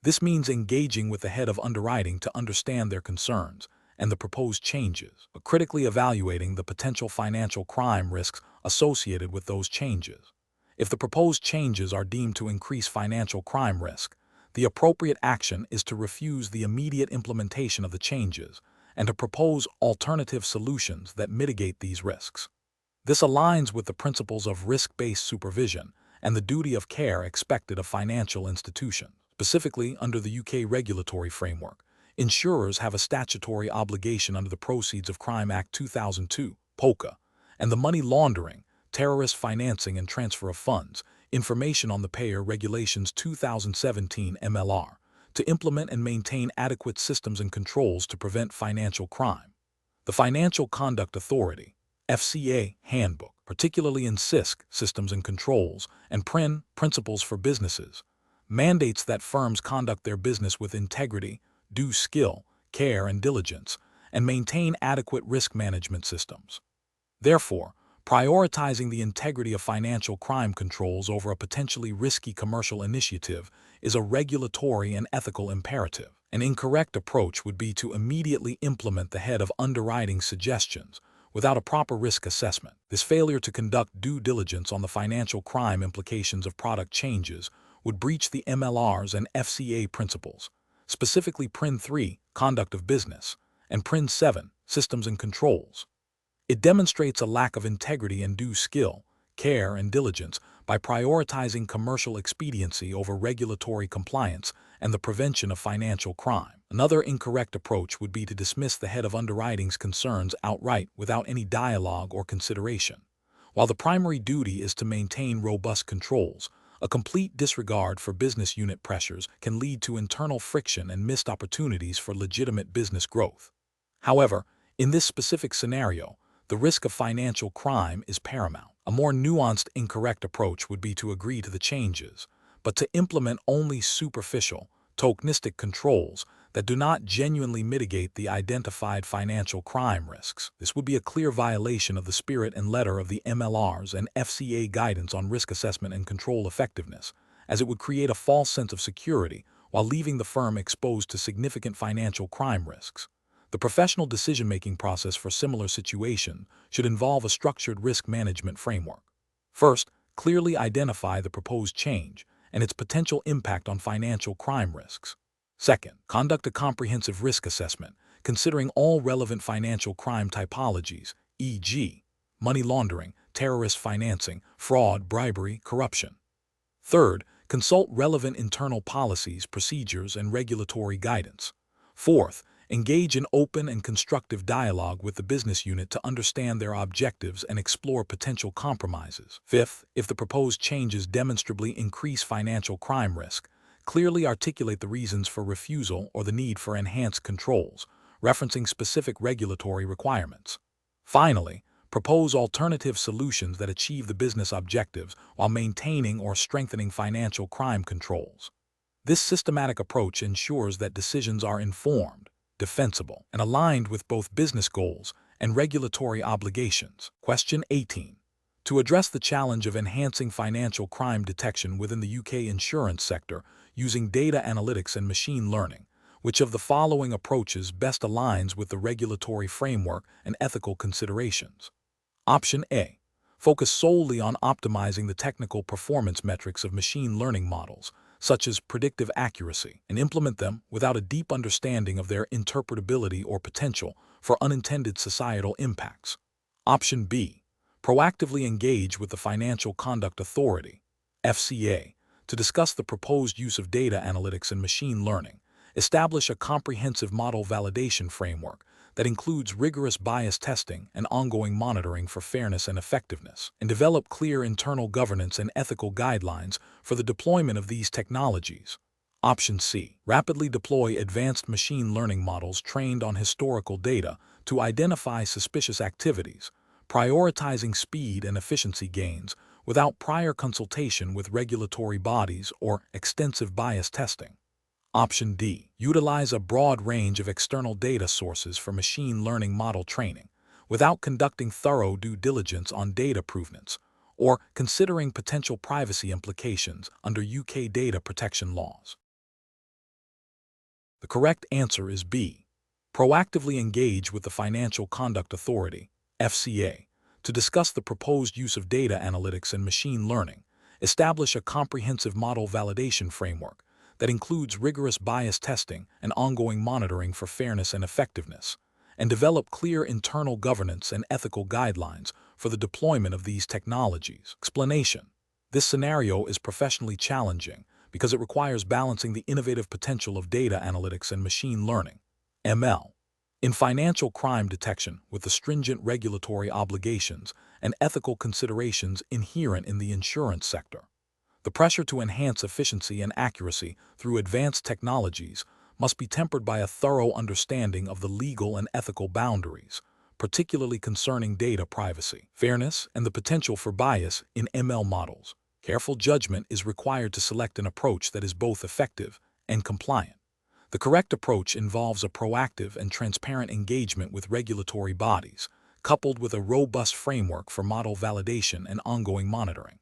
This means engaging with the head of underwriting to understand their concerns and the proposed changes, but critically evaluating the potential financial crime risks associated with those changes. If the proposed changes are deemed to increase financial crime risk, the appropriate action is to refuse the immediate implementation of the changes and to propose alternative solutions that mitigate these risks. This aligns with the principles of risk-based supervision and the duty of care expected of financial institutions. Specifically, under the UK regulatory framework, insurers have a statutory obligation under the Proceeds of Crime Act 2002, POCA, and the Money Laundering, Terrorist Financing and Transfer of Funds, Information on the Payer Regulations 2017 MLR, to implement and maintain adequate systems and controls to prevent financial crime. The Financial Conduct Authority, FCA Handbook, particularly in CISC, Systems and Controls, and PRIN, Principles for Businesses, mandates that firms conduct their business with integrity, due skill, care, and diligence, and maintain adequate risk management systems. Therefore, prioritizing the integrity of financial crime controls over a potentially risky commercial initiative is a regulatory and ethical imperative. An incorrect approach would be to immediately implement the head of underwriting suggestions without a proper risk assessment. This failure to conduct due diligence on the financial crime implications of product changes would breach the MLRs and FCA principles, specifically PRIN 3, Conduct of Business, and PRIN 7, Systems and Controls. It demonstrates a lack of integrity and due skill, care, and diligence by prioritizing commercial expediency over regulatory compliance and the prevention of financial crime. Another incorrect approach would be to dismiss the head of underwriting's concerns outright without any dialogue or consideration. While the primary duty is to maintain robust controls, A complete disregard for business unit pressures can lead to internal friction and missed opportunities for legitimate business growth. However, in this specific scenario, the risk of financial crime is paramount. A more nuanced, incorrect approach would be to agree to the changes, but to implement only superficial, tokenistic controls that do not genuinely mitigate the identified financial crime risks. This would be a clear violation of the spirit and letter of the MLRs and FCA guidance on risk assessment and control effectiveness, as it would create a false sense of security while leaving the firm exposed to significant financial crime risks. The professional decision-making process for similar situations should involve a structured risk management framework. First, clearly identify the proposed change and its potential impact on financial crime risks. Second, conduct a comprehensive risk assessment, considering all relevant financial crime typologies, e.g., money laundering, terrorist financing, fraud, bribery, corruption. Third, consult relevant internal policies, procedures, and regulatory guidance. Fourth, engage in open and constructive dialogue with the business unit to understand their objectives and explore potential compromises. Fifth, if the proposed changes demonstrably increase financial crime risk, clearly articulate the reasons for refusal or the need for enhanced controls, referencing specific regulatory requirements. Finally, propose alternative solutions that achieve the business objectives while maintaining or strengthening financial crime controls. This systematic approach ensures that decisions are informed, defensible, and aligned with both business goals and regulatory obligations. Question 18. To address the challenge of enhancing financial crime detection within the UK insurance sector using data analytics and machine learning, which of the following approaches best aligns with the regulatory framework and ethical considerations? Option A. Focus solely on optimizing the technical performance metrics of machine learning models, such as predictive accuracy, and implement them without a deep understanding of their interpretability or potential for unintended societal impacts. Option B. Proactively engage with the Financial Conduct Authority, FCA, to discuss the proposed use of data analytics and machine learning, establish a comprehensive model validation framework that includes rigorous bias testing and ongoing monitoring for fairness and effectiveness, and develop clear internal governance and ethical guidelines for the deployment of these technologies. Option C. Rapidly deploy advanced machine learning models trained on historical data to identify suspicious activities, prioritizing speed and efficiency gains without prior consultation with regulatory bodies or extensive bias testing. Option D. Utilize a broad range of external data sources for machine learning model training, without conducting thorough due diligence on data provenance, or considering potential privacy implications under UK data protection laws. The correct answer is B. Proactively engage with the Financial Conduct Authority, FCA, to discuss the proposed use of data analytics and machine learning, establish a comprehensive model validation framework that includes rigorous bias testing and ongoing monitoring for fairness and effectiveness, and develop clear internal governance and ethical guidelines for the deployment of these technologies. Explanation. This scenario is professionally challenging because it requires balancing the innovative potential of data analytics and machine learning, ML, in financial crime detection with the stringent regulatory obligations and ethical considerations inherent in the insurance sector. The pressure to enhance efficiency and accuracy through advanced technologies must be tempered by a thorough understanding of the legal and ethical boundaries, particularly concerning data privacy, fairness, and the potential for bias in ML models. Careful judgment is required to select an approach that is both effective and compliant. The correct approach involves a proactive and transparent engagement with regulatory bodies, coupled with a robust framework for model validation and ongoing monitoring.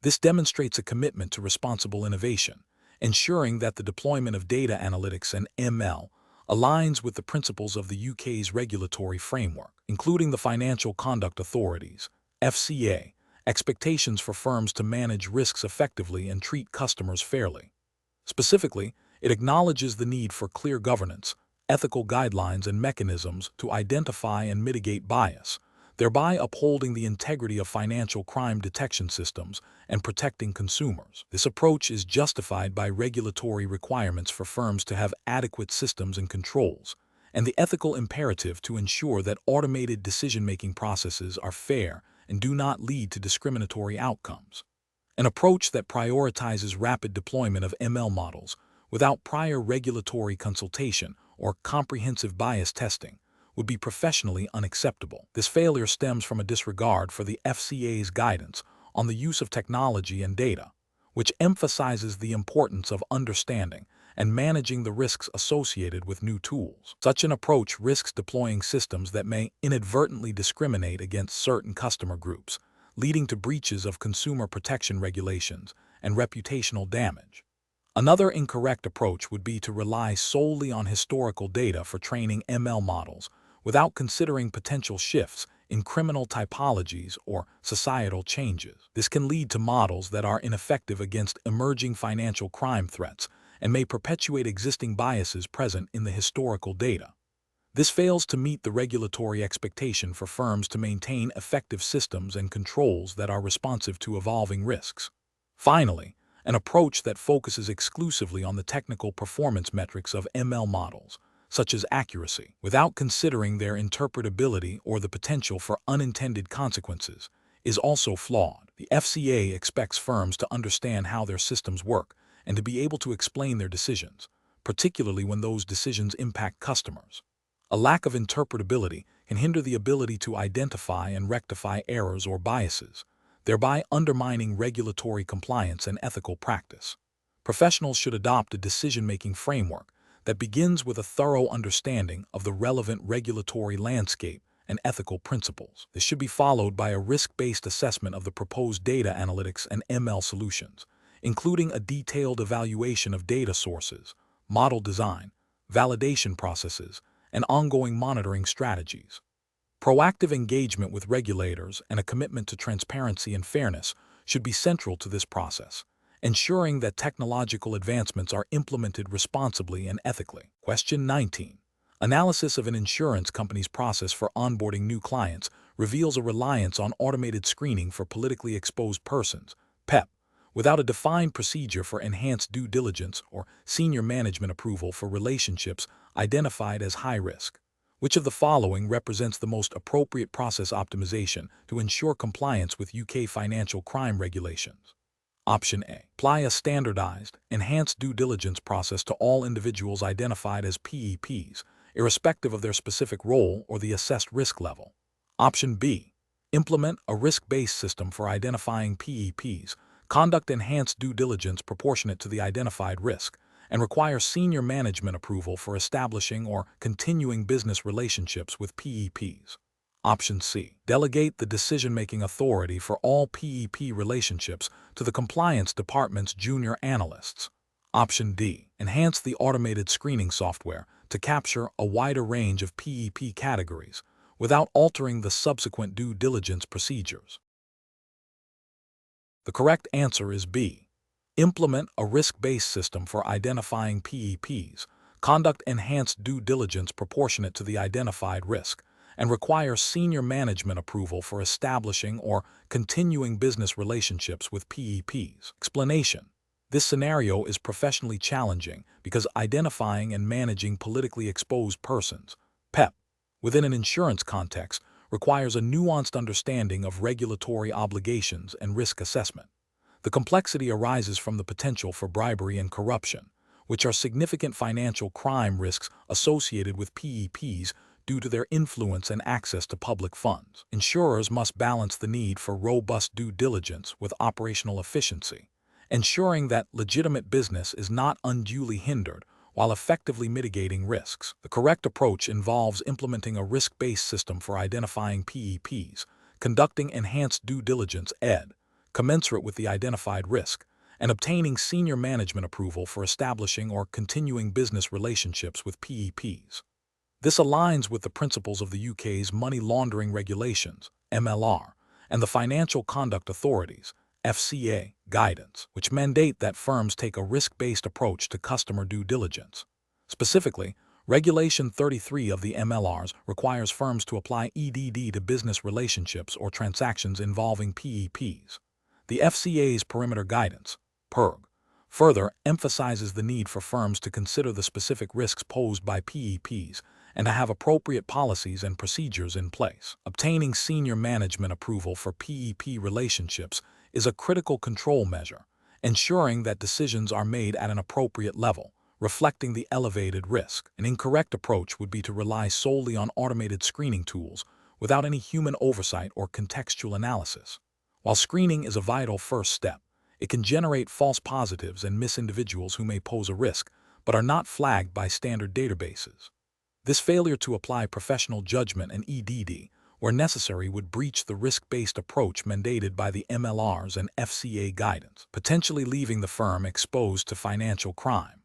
This demonstrates a commitment to responsible innovation, ensuring that the deployment of data analytics and ML aligns with the principles of the UK's regulatory framework, including the Financial Conduct Authority's, FCA, expectations for firms to manage risks effectively and treat customers fairly. Specifically, it acknowledges the need for clear governance, ethical guidelines, and mechanisms to identify and mitigate bias, thereby upholding the integrity of financial crime detection systems and protecting consumers. This approach is justified by regulatory requirements for firms to have adequate systems and controls, and the ethical imperative to ensure that automated decision-making processes are fair and do not lead to discriminatory outcomes. An approach that prioritizes rapid deployment of ML models without prior regulatory consultation or comprehensive bias testing would be professionally unacceptable. This failure stems from a disregard for the FCA's guidance on the use of technology and data, which emphasizes the importance of understanding and managing the risks associated with new tools. Such an approach risks deploying systems that may inadvertently discriminate against certain customer groups, leading to breaches of consumer protection regulations and reputational damage. Another incorrect approach would be to rely solely on historical data for training ML models without considering potential shifts in criminal typologies or societal changes. This can lead to models that are ineffective against emerging financial crime threats and may perpetuate existing biases present in the historical data. This fails to meet the regulatory expectation for firms to maintain effective systems and controls that are responsive to evolving risks. Finally, an approach that focuses exclusively on the technical performance metrics of ML models, such as accuracy, without considering their interpretability or the potential for unintended consequences, is also flawed. The FCA expects firms to understand how their systems work and to be able to explain their decisions, particularly when those decisions impact customers. A lack of interpretability can hinder the ability to identify and rectify errors or biases, thereby undermining regulatory compliance and ethical practice. Professionals should adopt a decision-making framework that begins with a thorough understanding of the relevant regulatory landscape and ethical principles. This should be followed by a risk-based assessment of the proposed data analytics and ML solutions, including a detailed evaluation of data sources, model design, validation processes, and ongoing monitoring strategies. Proactive engagement with regulators and a commitment to transparency and fairness should be central to this process, ensuring that technological advancements are implemented responsibly and ethically. Question 19. Analysis of an insurance company's process for onboarding new clients reveals a reliance on automated screening for politically exposed persons, PEP, without a defined procedure for enhanced due diligence or senior management approval for relationships identified as high risk. Which of the following represents the most appropriate process optimization to ensure compliance with UK financial crime regulations? Option A. Apply a standardized, enhanced due diligence process to all individuals identified as PEPs, irrespective of their specific role or the assessed risk level. Option B. Implement a risk-based system for identifying PEPs, conduct enhanced due diligence proportionate to the identified risk, and require senior management approval for establishing or continuing business relationships with PEPs. Option C. Delegate the decision-making authority for all PEP relationships to the compliance department's junior analysts. Option D. Enhance the automated screening software to capture a wider range of PEP categories without altering the subsequent due diligence procedures. The correct answer is B. Implement a risk-based system for identifying PEPs, conduct enhanced due diligence proportionate to the identified risk, and require senior management approval for establishing or continuing business relationships with PEPs. Explanation. This scenario is professionally challenging because identifying and managing politically exposed persons, PEP, within an insurance context requires a nuanced understanding of regulatory obligations and risk assessment. The complexity arises from the potential for bribery and corruption, which are significant financial crime risks associated with PEPs due to their influence and access to public funds. Insurers must balance the need for robust due diligence with operational efficiency, ensuring that legitimate business is not unduly hindered while effectively mitigating risks. The correct approach involves implementing a risk-based system for identifying PEPs, conducting enhanced due diligence (ED), commensurate with the identified risk, and obtaining senior management approval for establishing or continuing business relationships with PEPs. This aligns with the principles of the UK's Money Laundering Regulations, MLR, and the Financial Conduct Authority's, FCA, guidance, which mandate that firms take a risk-based approach to customer due diligence. Specifically, Regulation 33 of the MLRs requires firms to apply EDD to business relationships or transactions involving PEPs. The FCA's Perimeter Guidance, PERG, further emphasizes the need for firms to consider the specific risks posed by PEPs and to have appropriate policies and procedures in place. Obtaining senior management approval for PEP relationships is a critical control measure, ensuring that decisions are made at an appropriate level, reflecting the elevated risk. An incorrect approach would be to rely solely on automated screening tools without any human oversight or contextual analysis. While screening is a vital first step, it can generate false positives and miss individuals who may pose a risk but are not flagged by standard databases. This failure to apply professional judgment and EDD, where necessary, would breach the risk-based approach mandated by the MLRs and FCA guidance, potentially leaving the firm exposed to financial crime.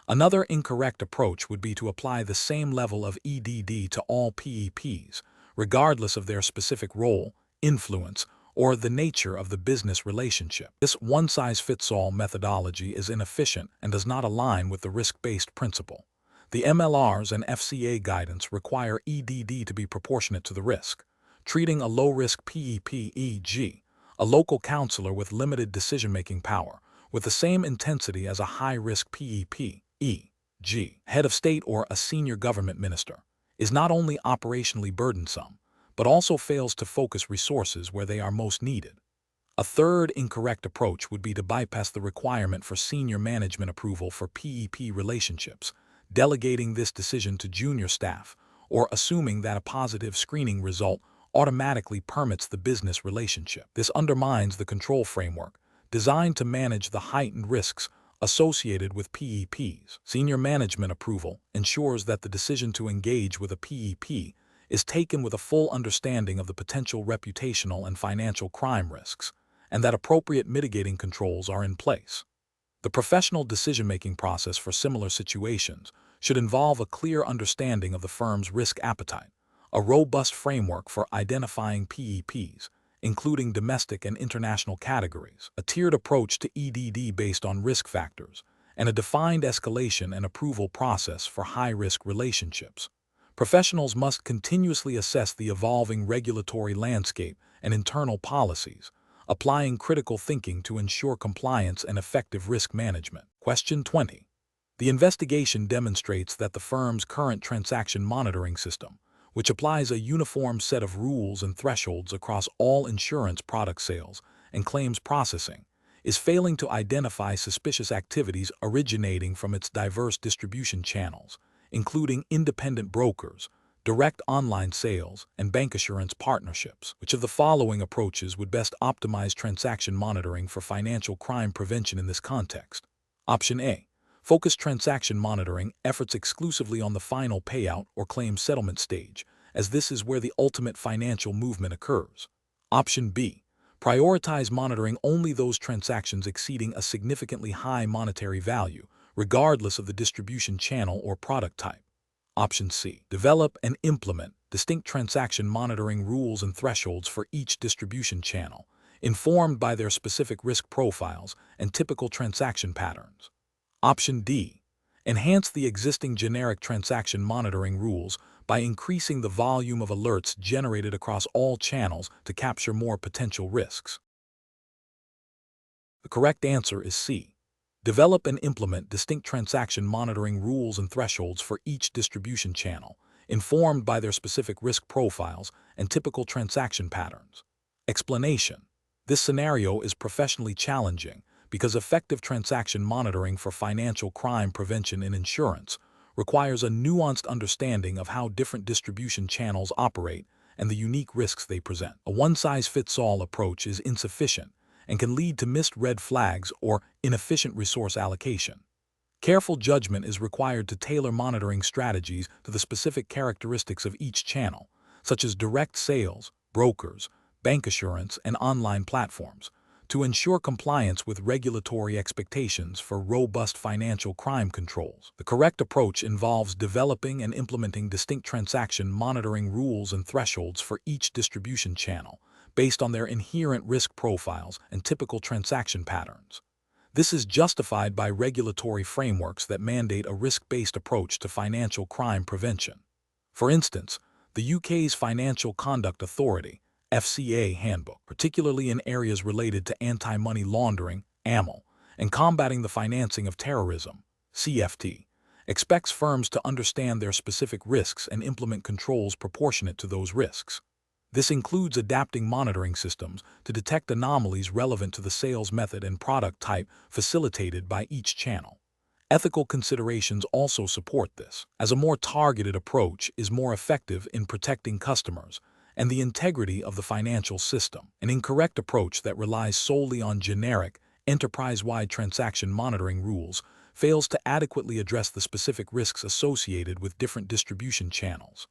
Another incorrect approach would be to apply the same level of EDD to all PEPs, regardless of their specific role, influence, or the nature of the business relationship. This one-size-fits-all methodology is inefficient and does not align with the risk-based principle. The MLRs and FCA guidance require EDD to be proportionate to the risk, treating a low-risk PEP, e.g., a local counselor with limited decision-making power, with the same intensity as a high-risk PEP, e.g., head of state or a senior government minister, is not only operationally burdensome, but also fails to focus resources where they are most needed. A third incorrect approach would be to bypass the requirement for senior management approval for PEP relationships, delegating this decision to junior staff, or assuming that a positive screening result automatically permits the business relationship. This undermines the control framework designed to manage the heightened risks associated with PEPs. Senior management approval ensures that the decision to engage with a PEP is taken with a full understanding of the potential reputational and financial crime risks, and that appropriate mitigating controls are in place. The professional decision-making process for similar situations should involve a clear understanding of the firm's risk appetite, a robust framework for identifying PEPs, including domestic and international categories, a tiered approach to EDD based on risk factors, and a defined escalation and approval process for high-risk relationships. Professionals must continuously assess the evolving regulatory landscape and internal policies, applying critical thinking to ensure compliance and effective risk management. Question 20. The investigation demonstrates that the firm's current transaction monitoring system, which applies a uniform set of rules and thresholds across all insurance product sales and claims processing, is failing to identify suspicious activities originating from its diverse distribution channels, including independent brokers, direct online sales, and bancassurance partnerships. Which of the following approaches would best optimize transaction monitoring for financial crime prevention in this context? Option A. Focus transaction monitoring efforts exclusively on the final payout or claim settlement stage, as this is where the ultimate financial movement occurs. Option B. Prioritize monitoring only those transactions exceeding a significantly high monetary value, regardless of the distribution channel or product type. Option C. Develop and implement distinct transaction monitoring rules and thresholds for each distribution channel, informed by their specific risk profiles and typical transaction patterns. Option D. Enhance the existing generic transaction monitoring rules by increasing the volume of alerts generated across all channels to capture more potential risks. The correct answer is C. Develop and implement distinct transaction monitoring rules and thresholds for each distribution channel, informed by their specific risk profiles and typical transaction patterns. Explanation. This scenario is professionally challenging because effective transaction monitoring for financial crime prevention in insurance requires a nuanced understanding of how different distribution channels operate and the unique risks they present. A one-size-fits-all approach is insufficient and can lead to missed red flags or inefficient resource allocation. Careful judgment is required to tailor monitoring strategies to the specific characteristics of each channel, such as direct sales, brokers, bancassurance, and online platforms, to ensure compliance with regulatory expectations for robust financial crime controls. The correct approach involves developing and implementing distinct transaction monitoring rules and thresholds for each distribution channel, based on their inherent risk profiles and typical transaction patterns. This is justified by regulatory frameworks that mandate a risk-based approach to financial crime prevention. For instance, the UK's Financial Conduct Authority (FCA) handbook, particularly in areas related to anti-money laundering (AML) and combating the financing of terrorism (CFT), expects firms to understand their specific risks and implement controls proportionate to those risks. This includes adapting monitoring systems to detect anomalies relevant to the sales method and product type facilitated by each channel. Ethical considerations also support this, as a more targeted approach is more effective in protecting customers and the integrity of the financial system. An incorrect approach that relies solely on generic, enterprise-wide transaction monitoring rules fails to adequately address the specific risks associated with different distribution channels.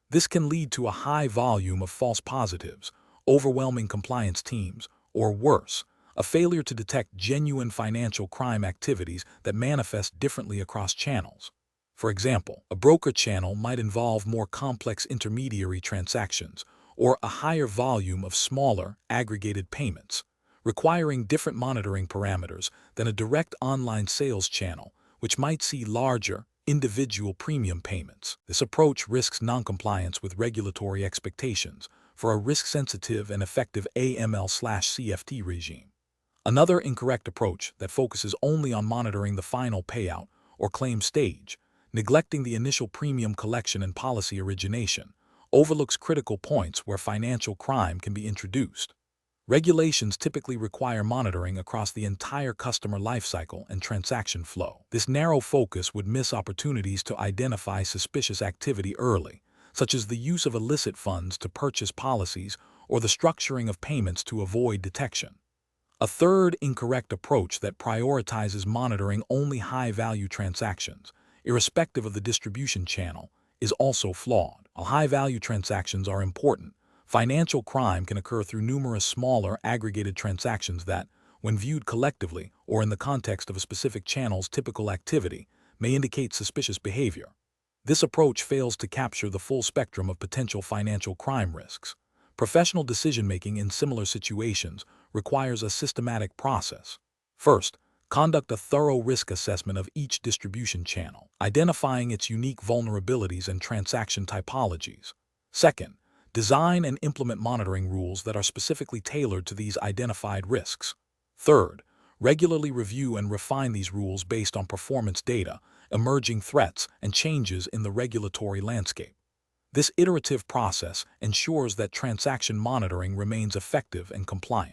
This can lead to a high volume of false positives, overwhelming compliance teams, or worse, a failure to detect genuine financial crime activities that manifest differently across channels. For example, a broker channel might involve more complex intermediary transactions or a higher volume of smaller, aggregated payments, requiring different monitoring parameters than a direct online sales channel, which might see larger, individual premium payments. This approach risks noncompliance with regulatory expectations for a risk-sensitive and effective AML/CFT regime. Another incorrect approach that focuses only on monitoring the final payout or claim stage, neglecting the initial premium collection and policy origination, overlooks critical points where financial crime can be introduced. Regulations typically require monitoring across the entire customer lifecycle and transaction flow. This narrow focus would miss opportunities to identify suspicious activity early, such as the use of illicit funds to purchase policies or the structuring of payments to avoid detection. A third incorrect approach that prioritizes monitoring only high-value transactions, irrespective of the distribution channel, is also flawed. While high-value transactions are important, financial crime can occur through numerous smaller, aggregated transactions that, when viewed collectively or in the context of a specific channel's typical activity, may indicate suspicious behavior. This approach fails to capture the full spectrum of potential financial crime risks. Professional decision-making in similar situations requires a systematic process. First, conduct a thorough risk assessment of each distribution channel, identifying its unique vulnerabilities and transaction typologies. Second, design and implement monitoring rules that are specifically tailored to these identified risks. Third, regularly review and refine these rules based on performance data, emerging threats, and changes in the regulatory landscape. This iterative process ensures that transaction monitoring remains effective and compliant.